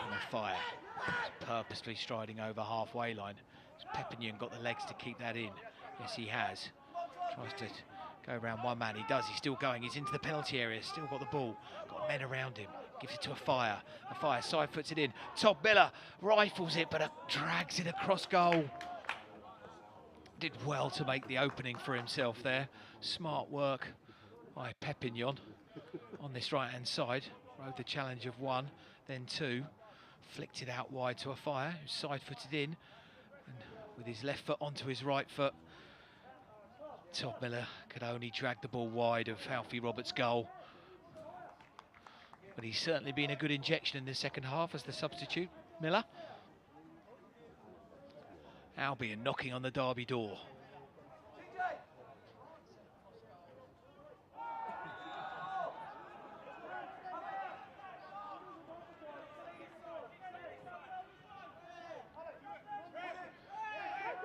And a fire. He's purposely striding over halfway line. Pepignon got the legs to keep that in. Yes, he has. Tries to go around one man. He does. He's still going. He's into the penalty area. Still got the ball. Got men around him. Gives it to a fire. A fire side foots it in. Todd Miller rifles it, but drags it across goal. Did well to make the opening for himself there. Smart work by Pepignon on this right-hand side. Rode the challenge of one, then two. Flicked it out wide to a fire, who side-footed in. And with his left foot onto his right foot, Todd Miller could only drag the ball wide of Alfie Roberts' goal. But he's certainly been a good injection in the second half as the substitute, Miller. Albion knocking on the Derby door.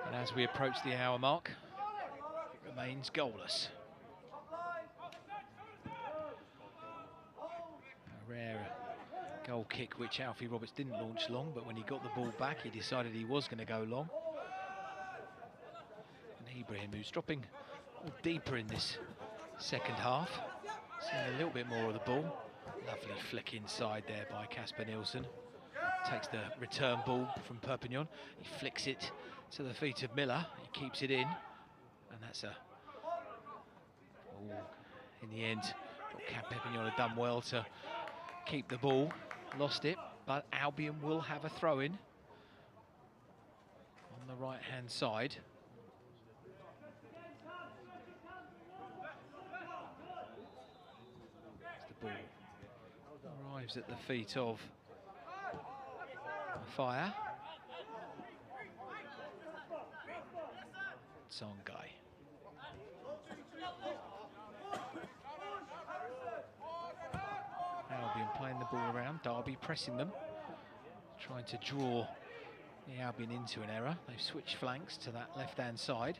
And as we approach the hour mark, it remains goalless. A rare goal kick which Alfie Roberts didn't launch long, but when he got the ball back he decided he was going to go long. And Ibrahim, who's dropping deeper in this second half, seeing a little bit more of the ball. Lovely flick inside there by Kasper Nielsen. Takes the return ball from Perpignan. He flicks it to the feet of Miller. He keeps it in, and that's a... Oh, in the end, Perpignan had done well to keep the ball. Lost it, but Albion will have a throw-in on the right-hand side. As the ball arrives at the feet of Fire. Songai. Albion playing the ball around, Derby pressing them, trying to draw the Albion into an error. They've switched flanks to that left-hand side.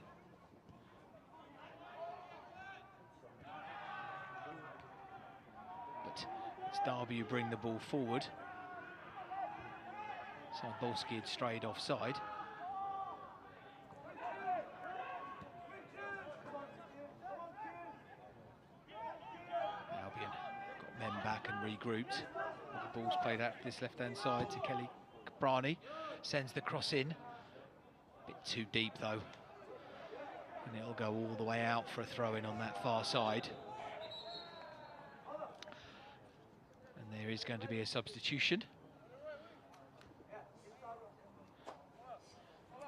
But it's Derby who bring the ball forward. Bolski had strayed offside. Albion got men back and regrouped. The ball's played out this left-hand side to Kelly Caprani. Sends the cross in. A bit too deep though. And it'll go all the way out for a throw-in on that far side. And there is going to be a substitution.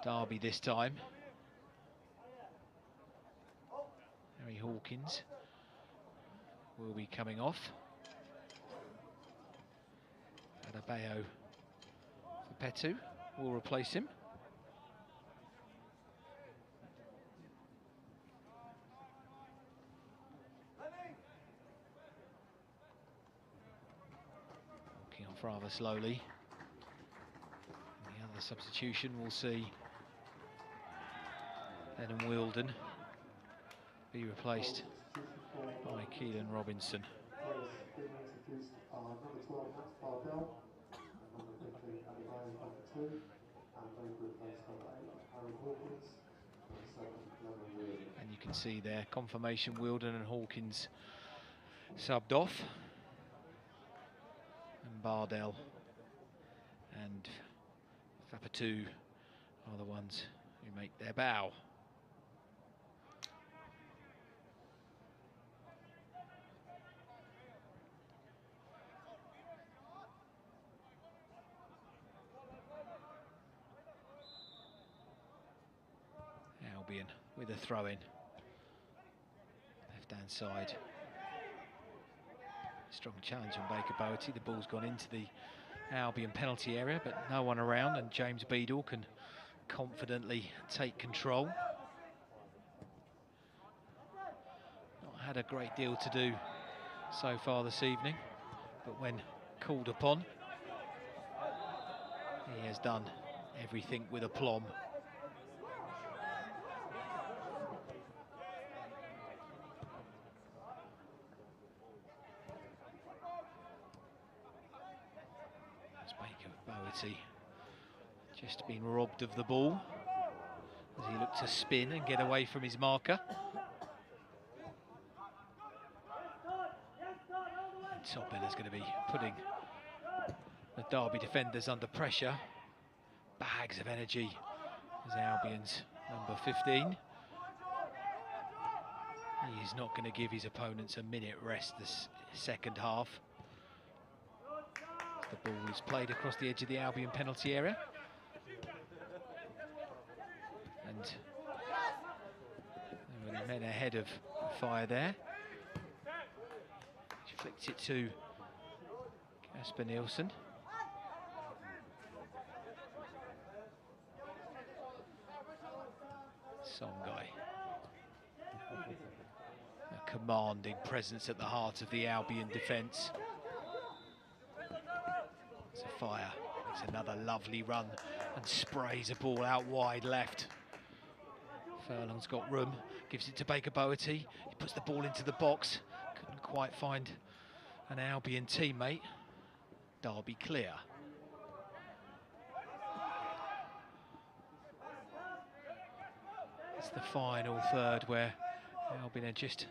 Derby this time. Harry Hawkins will be coming off. Adebayo Fepetu will replace him. Walking off rather slowly. And the other substitution we'll see Lennon Wilden be replaced by Keelan Robinson. And you can see there, confirmation, Wilden and Hawkins subbed off. And Bardell and Fepetu are the ones who make their bow. Albion with a throw-in. Left-hand side. Strong challenge on Baker Bowerty. The ball's gone into the Albion penalty area, but no one around, and James Beadle can confidently take control. Not had a great deal to do so far this evening, but when called upon, he has done everything with aplomb. Bowerty just been robbed of the ball as he looked to spin and get away from his marker. And Toppin is going to be putting the Derby defenders under pressure. Bags of energy as Albion's number 15. He is not going to give his opponents a minute rest this second half. The ball is played across the edge of the Albion penalty area. And there were men ahead of fire there. He flicked it to Kasper Nielsen. Songai. A commanding presence at the heart of the Albion defence. Fire makes another lovely run and sprays a ball out wide left. Furlong's got room, gives it to Baker Bowerty. He puts the ball into the box. Couldn't quite find an Albion teammate. Derby clear. It's the final third where Albion are just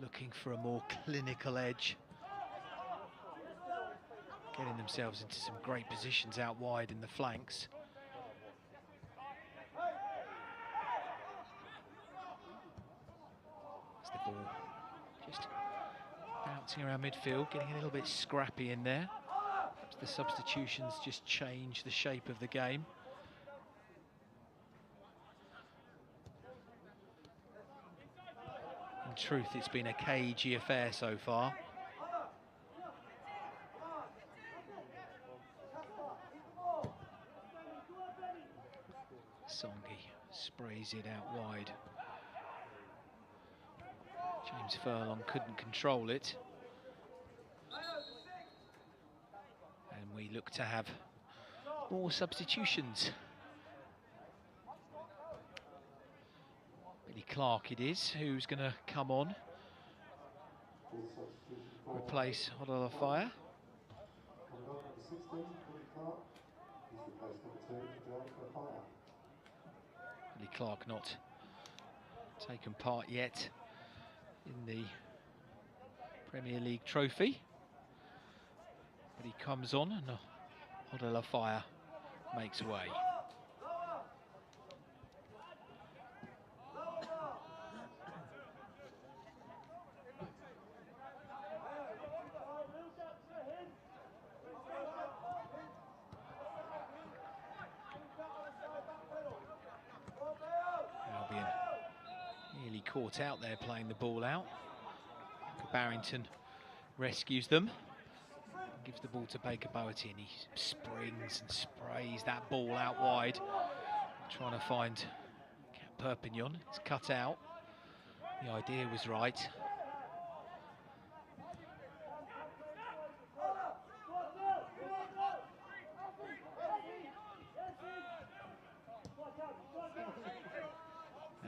looking for a more clinical edge. Getting themselves into some great positions out wide in the flanks. As the ball just bouncing around midfield, getting a little bit scrappy in there. Perhaps the substitutions just change the shape of the game. In truth, it's been a cagey affair so far. Songi sprays it out wide. James Furlong couldn't control it. And we look to have more substitutions. Billy Clark it is who's going to come on. Replace Hodolafire. Billy Clark not taken part yet in the Premier League trophy, but he comes on and Hodolafire makes way. Caught out there playing the ball out. Barrington rescues them, gives the ball to Baker Bowerty, and he springs and sprays that ball out wide, trying to find Perpignan. It's cut out. The idea was right.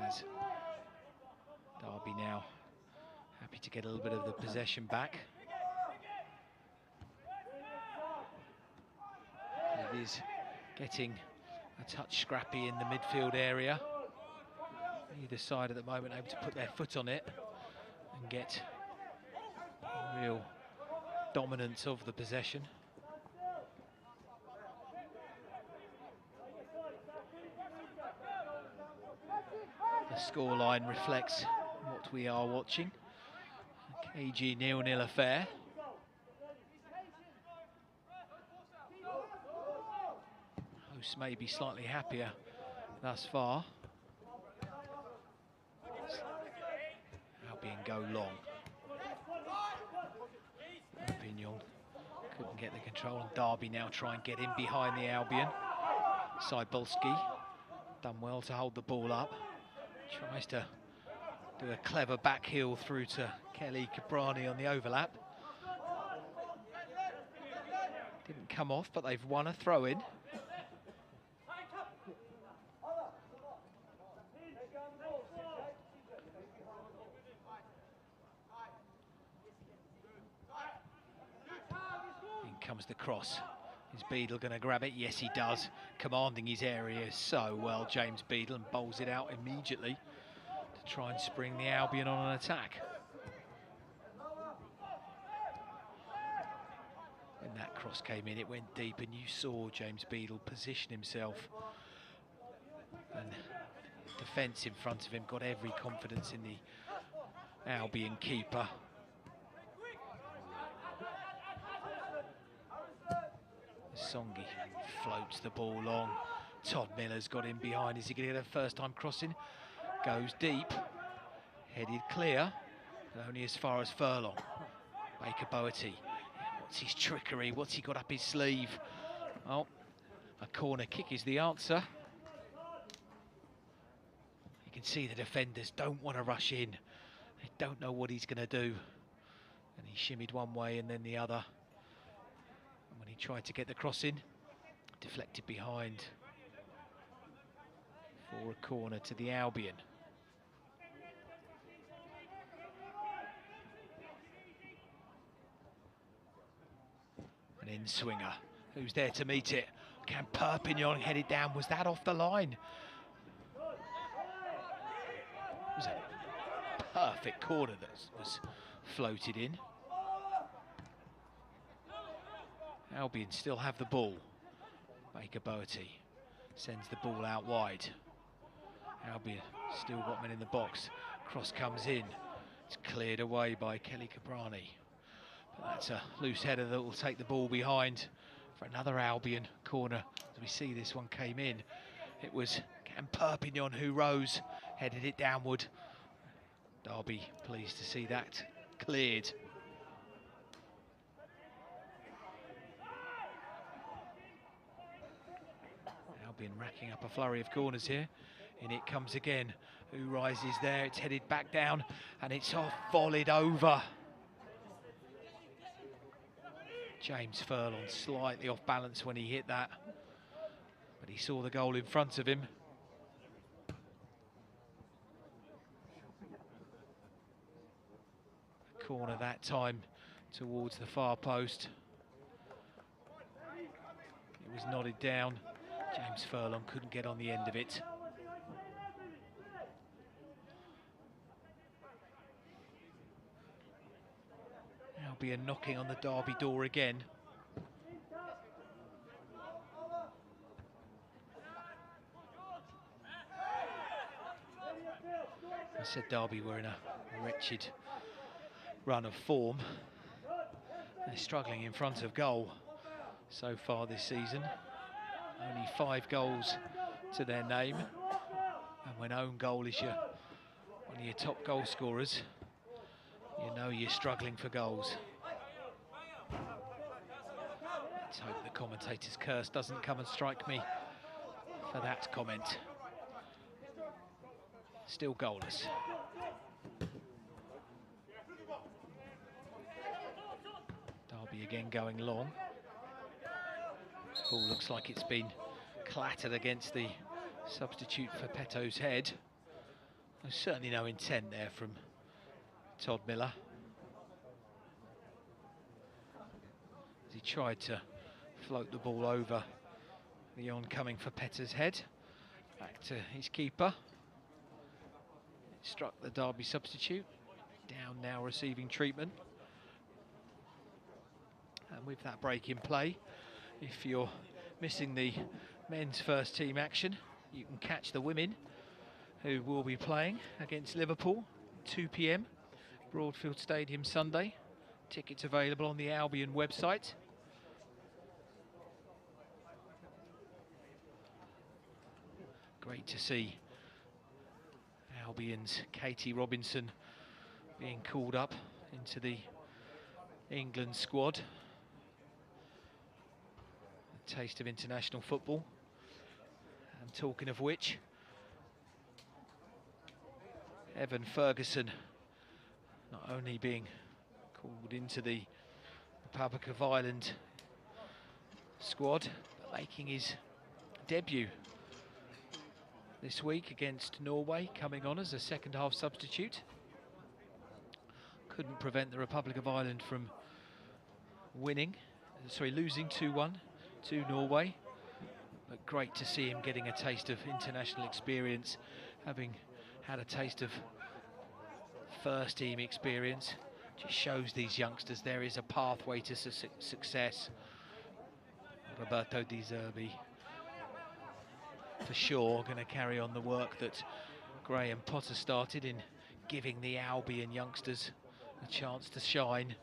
As Derby now happy to get a little bit of the possession back. It is getting a touch scrappy in the midfield area. Either side at the moment able to put their foot on it and get real dominance of the possession. The scoreline reflects what we are watching. A cagey 0-0 affair. Hosts may be slightly happier thus far. go long. Pignon couldn't get the control, and Derby now try and get in behind the Albion. Cybulski done well to hold the ball up. Tries to do a clever back heel through to Kelly Cabrani on the overlap. Didn't come off, but they've won a throw-in. Comes the cross. Is Beadle going to grab it? Yes, he does. Commanding his area so well, James Beadle, and bowls it out immediately to try and spring the Albion on an attack. When that cross came in, it went deep, and you saw James Beadle position himself. And defence in front of him got every confidence in the Albion keeper. Songi floats the ball long. Todd Miller's got in behind. Is he going to get a first-time crossing? Goes deep. Headed clear, but only as far as Furlong. Baker Boerty. What's his trickery? What's he got up his sleeve? Oh, a corner kick is the answer. You can see the defenders don't want to rush in. They don't know what he's going to do. And he shimmied one way and then the other. When he tried to get the cross in, deflected behind for a corner to the Albion. An in-swinger, who's there to meet it? Can Perpignan head it down? Was that off the line? It was a perfect corner that was floated in. Albion still have the ball. Baker Boerty sends the ball out wide. Albion still got men in the box. Cross comes in. It's cleared away by Kelly Cabrani. But that's a loose header that will take the ball behind for another Albion corner. As we see, this one came in. It was Cam Perpignan who rose, headed it downward. Derby pleased to see that cleared. Albion racking up a flurry of corners here. In it comes again. Who rises there? It's headed back down and it's off, volleyed over. James Furlong slightly off balance when he hit that, but he saw the goal in front of him. A corner that time towards the far post. It was nodded down. James Furlong couldn't get on the end of it. Albion knocking on the Derby door again. I said Derby were in a wretched run of form. They're struggling in front of goal so far this season. Only 5 goals to their name, and when own goal is one of your top goal scorers, you know you're struggling for goals. Let's hope the commentator's curse doesn't come and strike me for that comment. Still goalless. Derby again going long. Ball looks like it's been clattered against the substitute for Peto's head. There's certainly no intent there from Todd Miller. As he tried to float the ball over the oncoming for Peto's head. Back to his keeper. It struck the Derby substitute. Down now receiving treatment. And with that break in play, if you're missing the men's first team action, you can catch the women who will be playing against Liverpool, 2 p.m, Broadfield Stadium Sunday. Tickets available on the Albion website. Great to see Albion's Katie Robinson being called up into the England squad. A taste of international football. And talking of which, Evan Ferguson not only being called into the Republic of Ireland squad, but making his debut this week against Norway, coming on as a second half substitute. Couldn't prevent the Republic of Ireland from losing 2-1 to Norway. But great to see him getting a taste of international experience, having had a taste of first team experience. Just shows these youngsters there is a pathway to success. Roberto Di Zerbi, for sure, going to carry on the work that Graham Potter started in giving the Albion youngsters a chance to shine.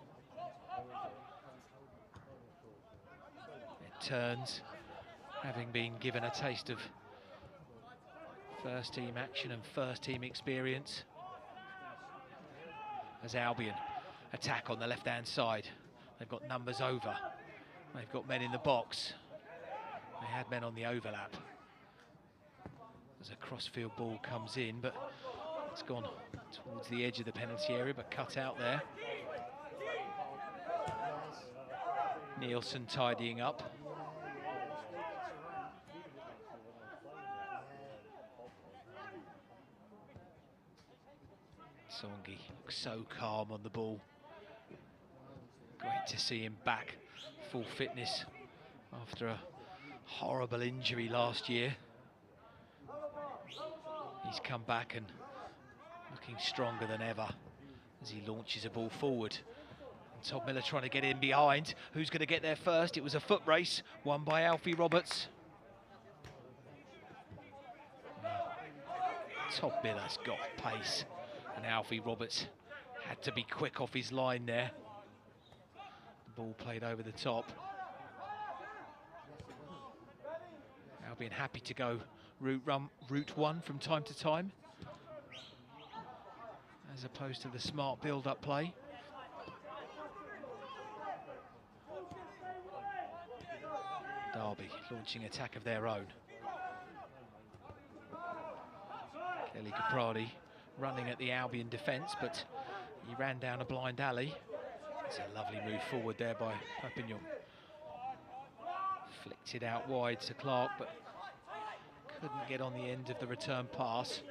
It turns, having been given a taste of first team action and first team experience, as Albion attack on the left hand side. They've got numbers over, they've got men in the box, they had men on the overlap. As a crossfield ball comes in, but it's gone towards the edge of the penalty area, but cut out there. Nielsen tidying up. Songi looks so calm on the ball. Great to see him back, full fitness after a horrible injury last year. He's come back and looking stronger than ever as he launches a ball forward. And Todd Miller trying to get in behind. Who's going to get there first? It was a foot race won by Alfie Roberts. Todd Miller's got pace, and Alfie Roberts had to be quick off his line there. The ball played over the top. Albion happy to go route one from time to time, as opposed to the smart build-up play. Derby launching attack of their own. Kelly Capradi running at the Albion defence, but he ran down a blind alley. It's a lovely move forward there by Papignon. Flicked it out wide to Clark, but couldn't get on the end of the return pass.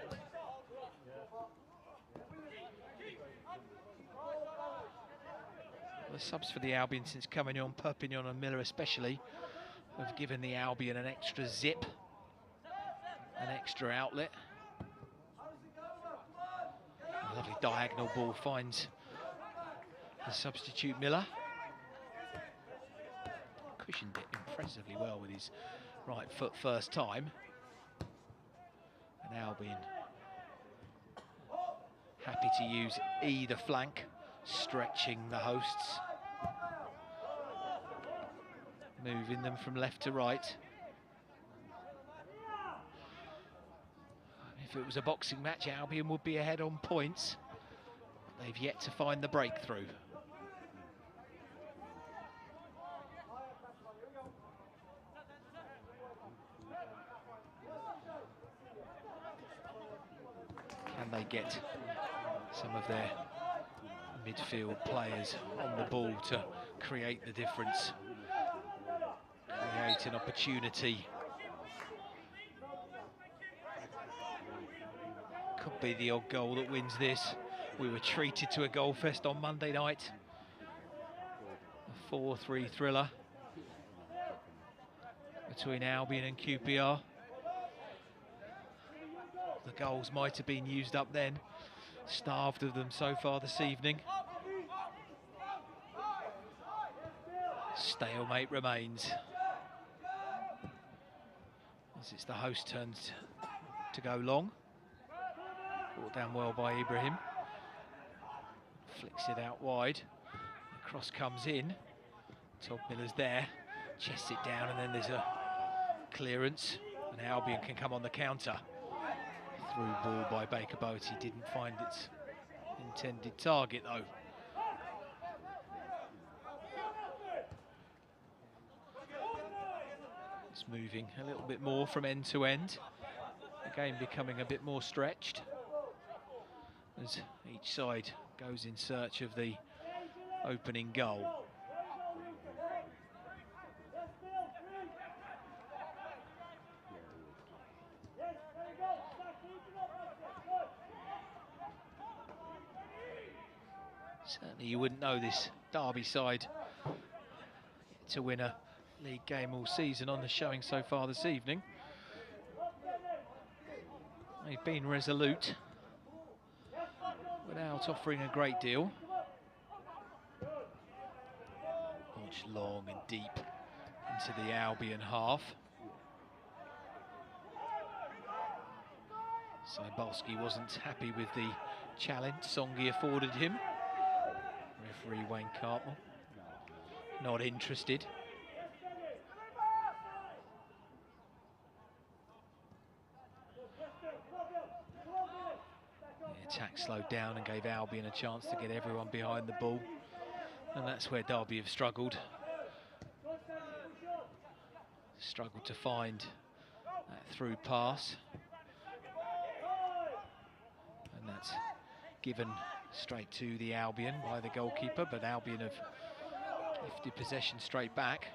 The subs for the Albion since coming on, Perpignan and Miller especially, have given the Albion an extra zip, an extra outlet. A lovely diagonal ball finds the substitute Miller. Cushioned it impressively well with his right foot first time. And Albion happy to use either flank, stretching the hosts, moving them from left to right. If it was a boxing match, Albion would be ahead on points. They've yet to find the breakthrough. Can they get some of their midfield players on the ball to create the difference, create an opportunity? Could be the odd goal that wins this. We were treated to a goal fest on Monday night. A 4-3 thriller between Albion and QPR. The goals might have been used up then. Starved of them so far this evening. Stalemate remains, as it's the host turns to go long. Brought down well by Ibrahim. Flicks it out wide. The cross comes in. Todd Miller's there. Chests it down, and then there's a clearance. And Albion can come on the counter. Through ball by Baker Boat. He didn't find intended target though. It's moving a little bit more from end to end. The game becoming a bit more stretched as each side goes in search of the opening goal. Certainly you wouldn't know this Derby side to win a league game all season on the showing so far this evening. They've been resolute without offering a great deal. Launched long and deep into the Albion half. Cybalski wasn't happy with the challenge Songi afforded him. Referee Wayne Cartmel not interested. The attack slowed down and gave Albion a chance to get everyone behind the ball, and that's where Derby have struggled. Struggled to find that through pass, and that's given straight to the Albion by the goalkeeper, but Albion have lifted possession straight back.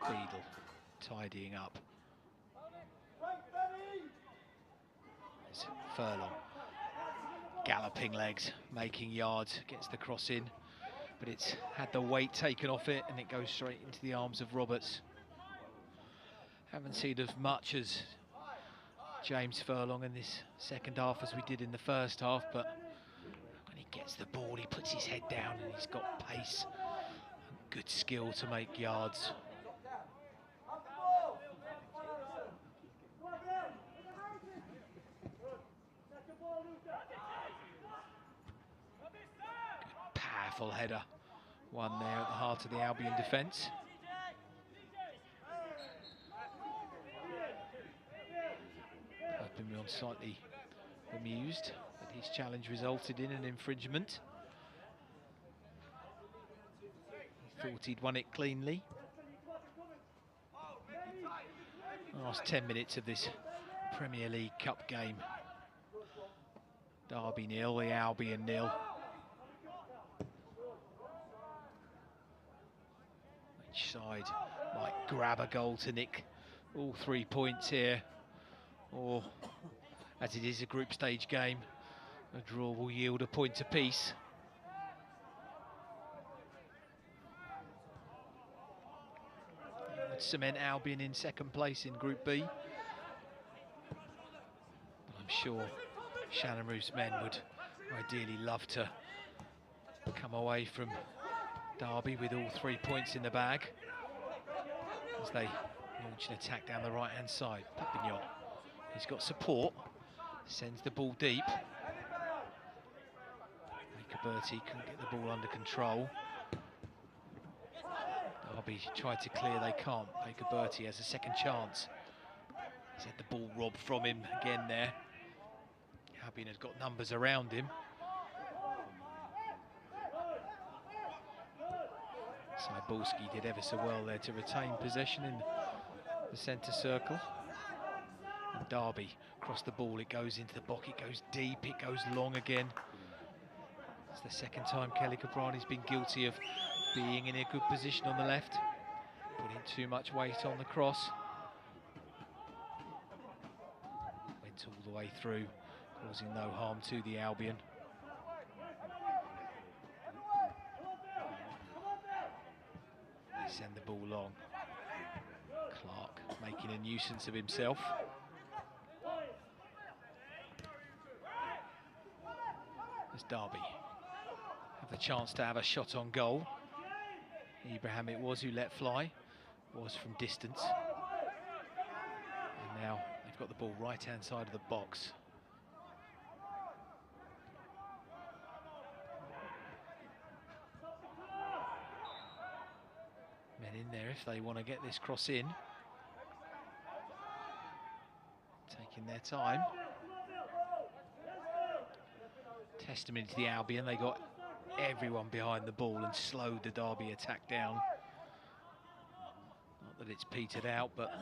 Beadle tidying up. There's Furlong, galloping legs, making yards, gets the cross in, but it's had the weight taken off it and it goes straight into the arms of Roberts. Haven't seen as much as James Furlong in this second half as we did in the first half, but when he gets the ball he puts his head down and he's got pace and good skill to make yards. Good powerful header, one there at the heart of the Albion defence. Been slightly bemused that his challenge resulted in an infringement. He thought he'd won it cleanly. Last 10 minutes of this Premier League Cup game. Derby 0, the Albion 0. Each side might grab a goal to nick all 3 points here, or, as it is a group stage game, a draw will yield a point apiece. It would cement Albion in second place in Group B. But I'm sure Shannon Roof's men would ideally love to come away from Derby with all 3 points in the bag as they launch an attack down the right-hand side. Papignon. He's got support, sends the ball deep. Bertie couldn't get the ball under control. Derby tried to clear, they can't. Baker Bertie has a second chance. He's had the ball robbed from him again there. Albion has got numbers around him. Cybalski did ever so well there to retain possession in the centre circle. And Derby across the ball, it goes into the box, it goes deep, it goes long again. It's the second time Kelly Cabrani's been guilty of being in a good position on the left, putting too much weight on the cross. Went all the way through, causing no harm to the Albion. They send the ball long. Clark making a nuisance of himself. As Derby have the chance to have a shot on goal. Ibrahim it was who let fly, was from distance. And now they've got the ball right-hand side of the box. Men in there if they want to get this cross in. Taking taking their time. Testament to the Albion, they got everyone behind the ball and slowed the Derby attack down. Not that it's petered out, but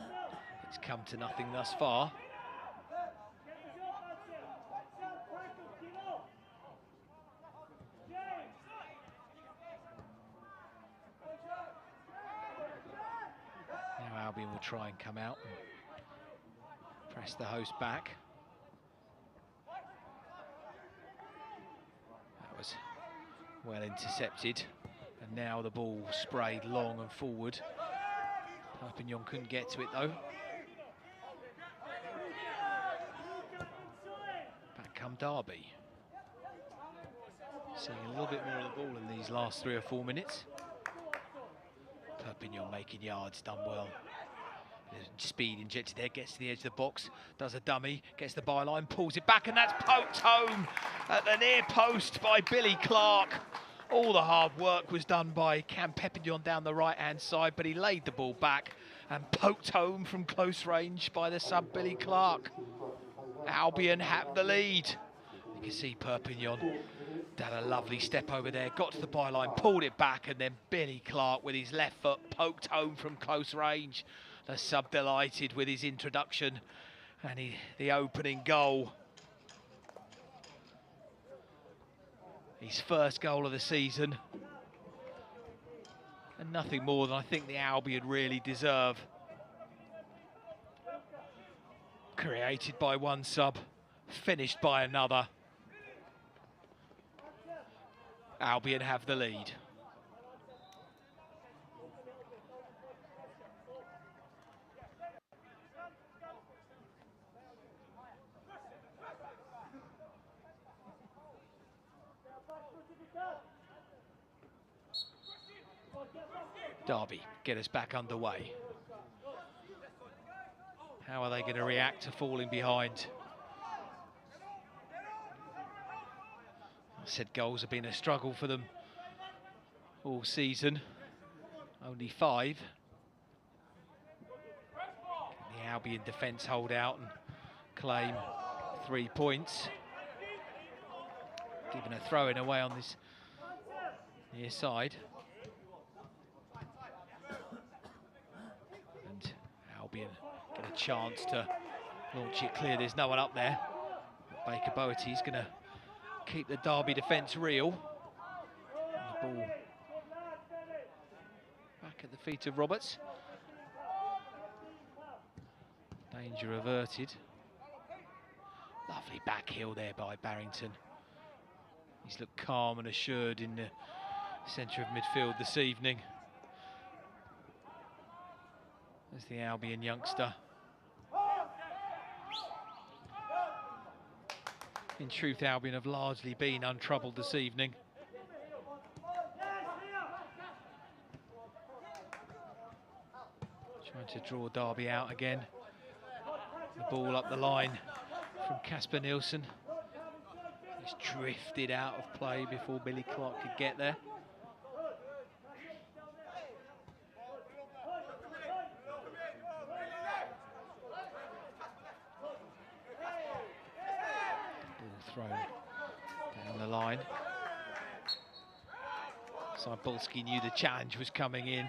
it's come to nothing thus far. Now Albion will try and come out and press the host back. That was well intercepted, and now the ball sprayed long and forward. Perpignan couldn't get to it though. Back come Derby. Seeing a little bit more of the ball in these last 3 or 4 minutes. Perpignan making yards, done well. Speed injected there, gets to the edge of the box, does a dummy, gets the byline, pulls it back, and that's poked home at the near post by Billy Clark. All the hard work was done by Cam Perpignan down the right-hand side, but he laid the ball back and poked home from close range by the sub Billy Clark. Albion have the lead. You can see Perpignan did a lovely step over there, got to the byline, pulled it back, and then Billy Clark with his left foot poked home from close range. The sub delighted with his introduction and the opening goal. His first goal of the season. And nothing more than I think the Albion really deserve. Created by one sub, finished by another. Albion have the lead. Derby get us back underway. How are they going to react to falling behind? I said goals have been a struggle for them all season. Only 5. Can the Albion defence hold out and claim 3 points? Given a throw-in away on this near side. And Albion get a chance to launch it clear. There's no one up there. Baker Boety's going to keep the Derby defence real. And the ball back at the feet of Roberts. Danger averted. Lovely back heel there by Barrington. He's looked calm and assured in the centre of midfield this evening. There's the Albion youngster. In truth, Albion have largely been untroubled this evening. Trying to draw Derby out again. The ball up the line from Kasper Nielsen. He's drifted out of play before Billy Clark could get there. Ball thrown down the line. Cybulski knew the challenge was coming in.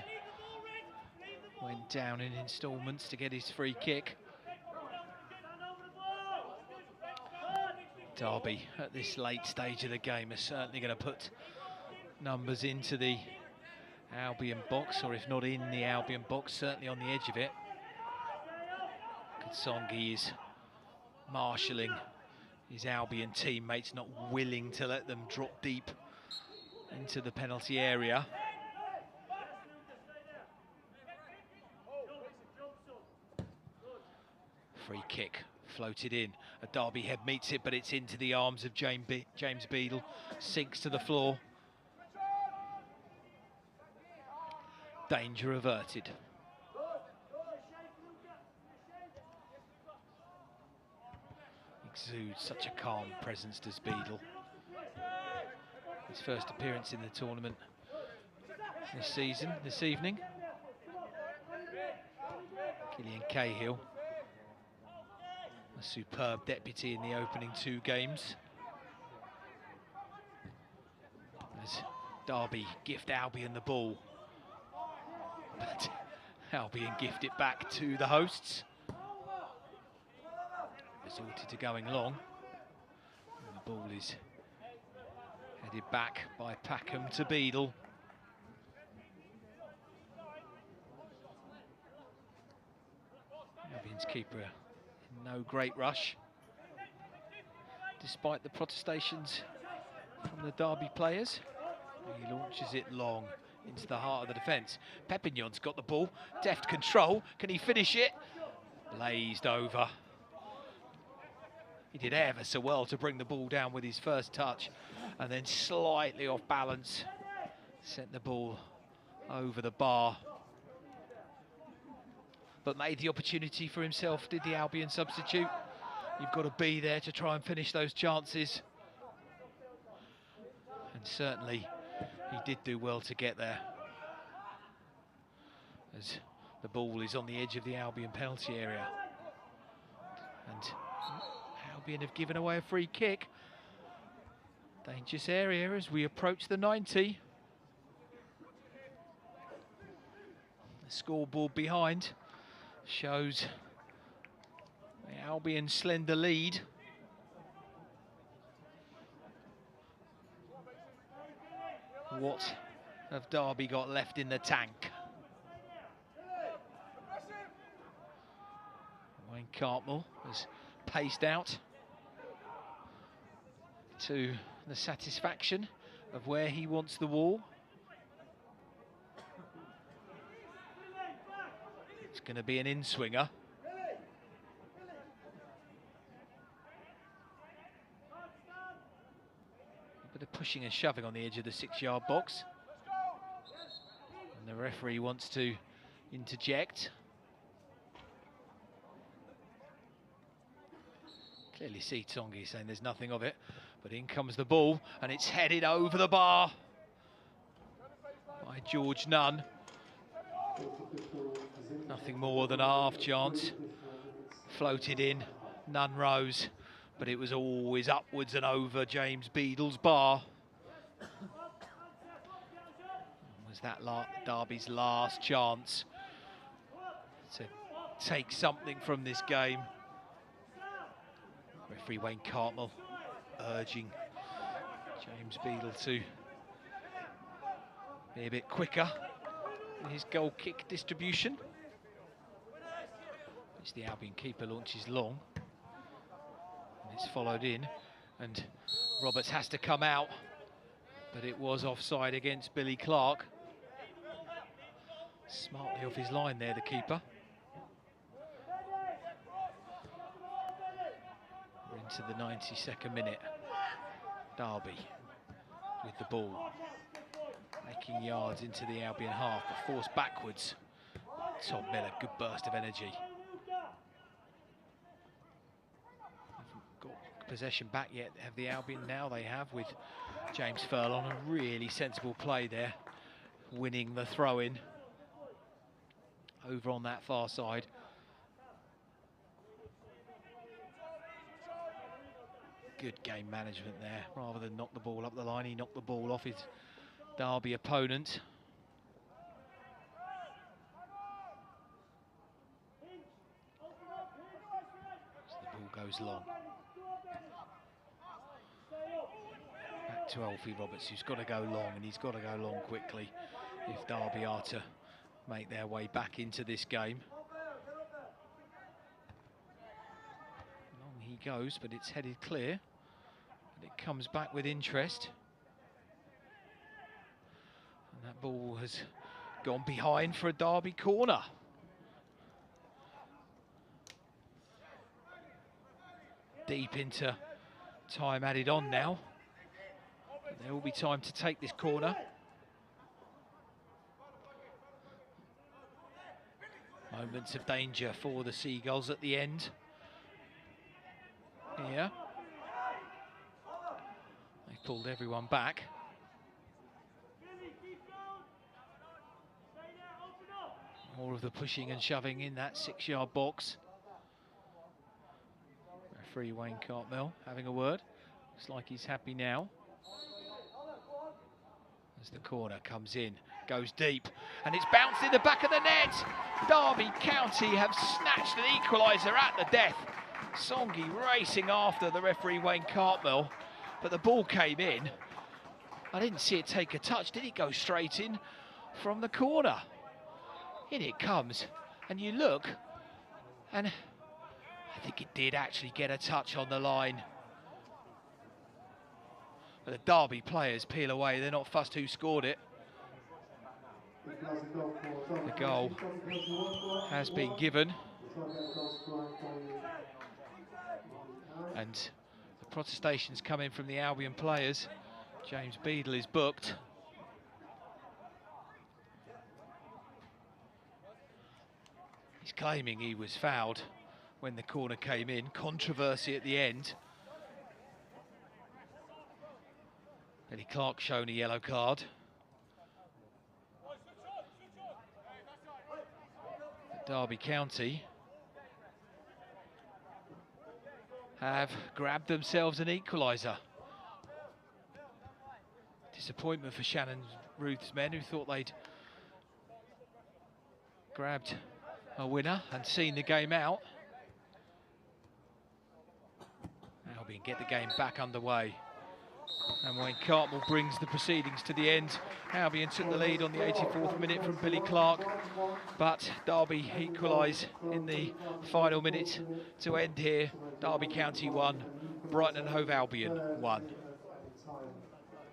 Went down in instalments to get his free kick. Derby at this late stage of the game are certainly going to put numbers into the Albion box, or if not in the Albion box, certainly on the edge of it. Katsongi is marshalling his Albion teammates, not willing to let them drop deep into the penalty area. Free kick floated in. A Derby head meets it, but it's into the arms of James Beadle. Sinks to the floor. Danger averted. Exudes such a calm presence, does Beadle. His first appearance in the tournament this evening. Killian Cahill, a superb deputy in the opening 2 games. As Derby gift Albion the ball, but Albion gift it back to the hosts. Resorted to going long. And the ball is headed back by Packham to Beadle. Albion's keeper in no great rush, despite the protestations from the Derby players. He launches it long into the heart of the defence. Pepignon's got the ball, deft control. Can he finish it? Blazed over. He did ever so well to bring the ball down with his first touch, and then slightly off balance sent the ball over the bar. But made the opportunity for himself, did the Albion substitute. You've got to be there to try and finish those chances. And certainly he did do well to get there, as the ball is on the edge of the Albion penalty area. And Albion have given away a free kick. Dangerous area as we approach the 90. The scoreboard behind shows the Albion slender lead. What have Derby got left in the tank? Wayne Cartmell has paced out to the satisfaction of where he wants the wall. It's going to be an in-swinger. A bit of pushing and shoving on the edge of the 6-yard box. And the referee wants to interject. Clearly see Tongi saying there's nothing of it, but in comes the ball and it's headed over the bar by George Nunn. Nothing more than a half chance. Floated in, Nunn rose, but it was always upwards and over James Beadle's bar. Was that Derby's last chance to take something from this game? Referee Wayne Cartmell urging James Beadle to be a bit quicker in his goal kick distribution, which the Albion keeper launches long, and it's followed in, and Roberts has to come out, but it was offside against Billy Clark. Smartly off his line there, the keeper. We're into the 92nd minute. Derby with the ball, making yards into the Albion half, but forced backwards. Tom Miller, good burst of energy. Haven't got possession back yet, have the Albion? Now they have, with James Furlong. A really sensible play there, winning the throw-in over on that far side. Good game management there. Rather than knock the ball up the line, he knocked the ball off his Derby opponent. So the ball goes long. Back to Alfie Roberts, who's got to go long, and he's got to go long quickly if Derby are to make their way back into this game. Long he goes, but it's headed clear. And it comes back with interest. And that ball has gone behind for a Derby corner. Deep into time added on now. But there will be time to take this corner. Moments of danger for the Seagulls at the end. Here. They pulled everyone back. More of the pushing and shoving in that 6-yard box. referee Wayne Cartmel having a word. Looks like he's happy now. As the corner comes in, goes deep, and it's bounced in the back of the net. Derby County have snatched an equaliser at the death. Songi racing after the referee Wayne Cartmel, but the ball came in. I didn't see it take a touch. Did it go straight in from the corner? In it comes, and you look, and I think it did actually get a touch on the line. But the Derby players peel away. They're not fussed who scored it. The goal has been given. And the protestations coming from the Albion players. James Beadle is booked. He's claiming he was fouled when the corner came in. Controversy at the end. Eddie Clark shown a yellow card. But Derby County have grabbed themselves an equaliser. Disappointment for Shannon Ruth's men, who thought they'd grabbed a winner and seen the game out. Albion get the game back underway. And Wayne Cartmel brings the proceedings to the end. Albion took the lead on the 84th minute from Billy Clark, but Derby equalise in the final minute to end here. Derby County 1, Brighton Hove Albion 1.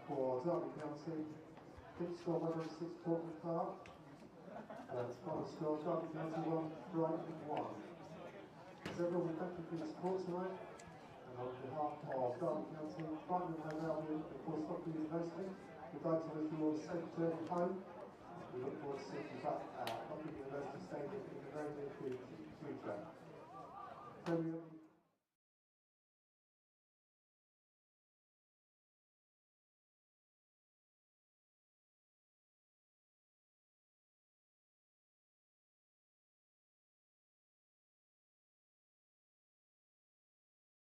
For Derby County, fixture 106 Portland Park. Final score, Derby County 1, Brighton 1. So everyone, we thank you for your support tonight. And on behalf of Derby County, Brighton Hove Albion, and of course Loughborough University, we'd like to wish you all a safe journey home. We look forward to seeing you back at Loughborough University Stadium in the very near future.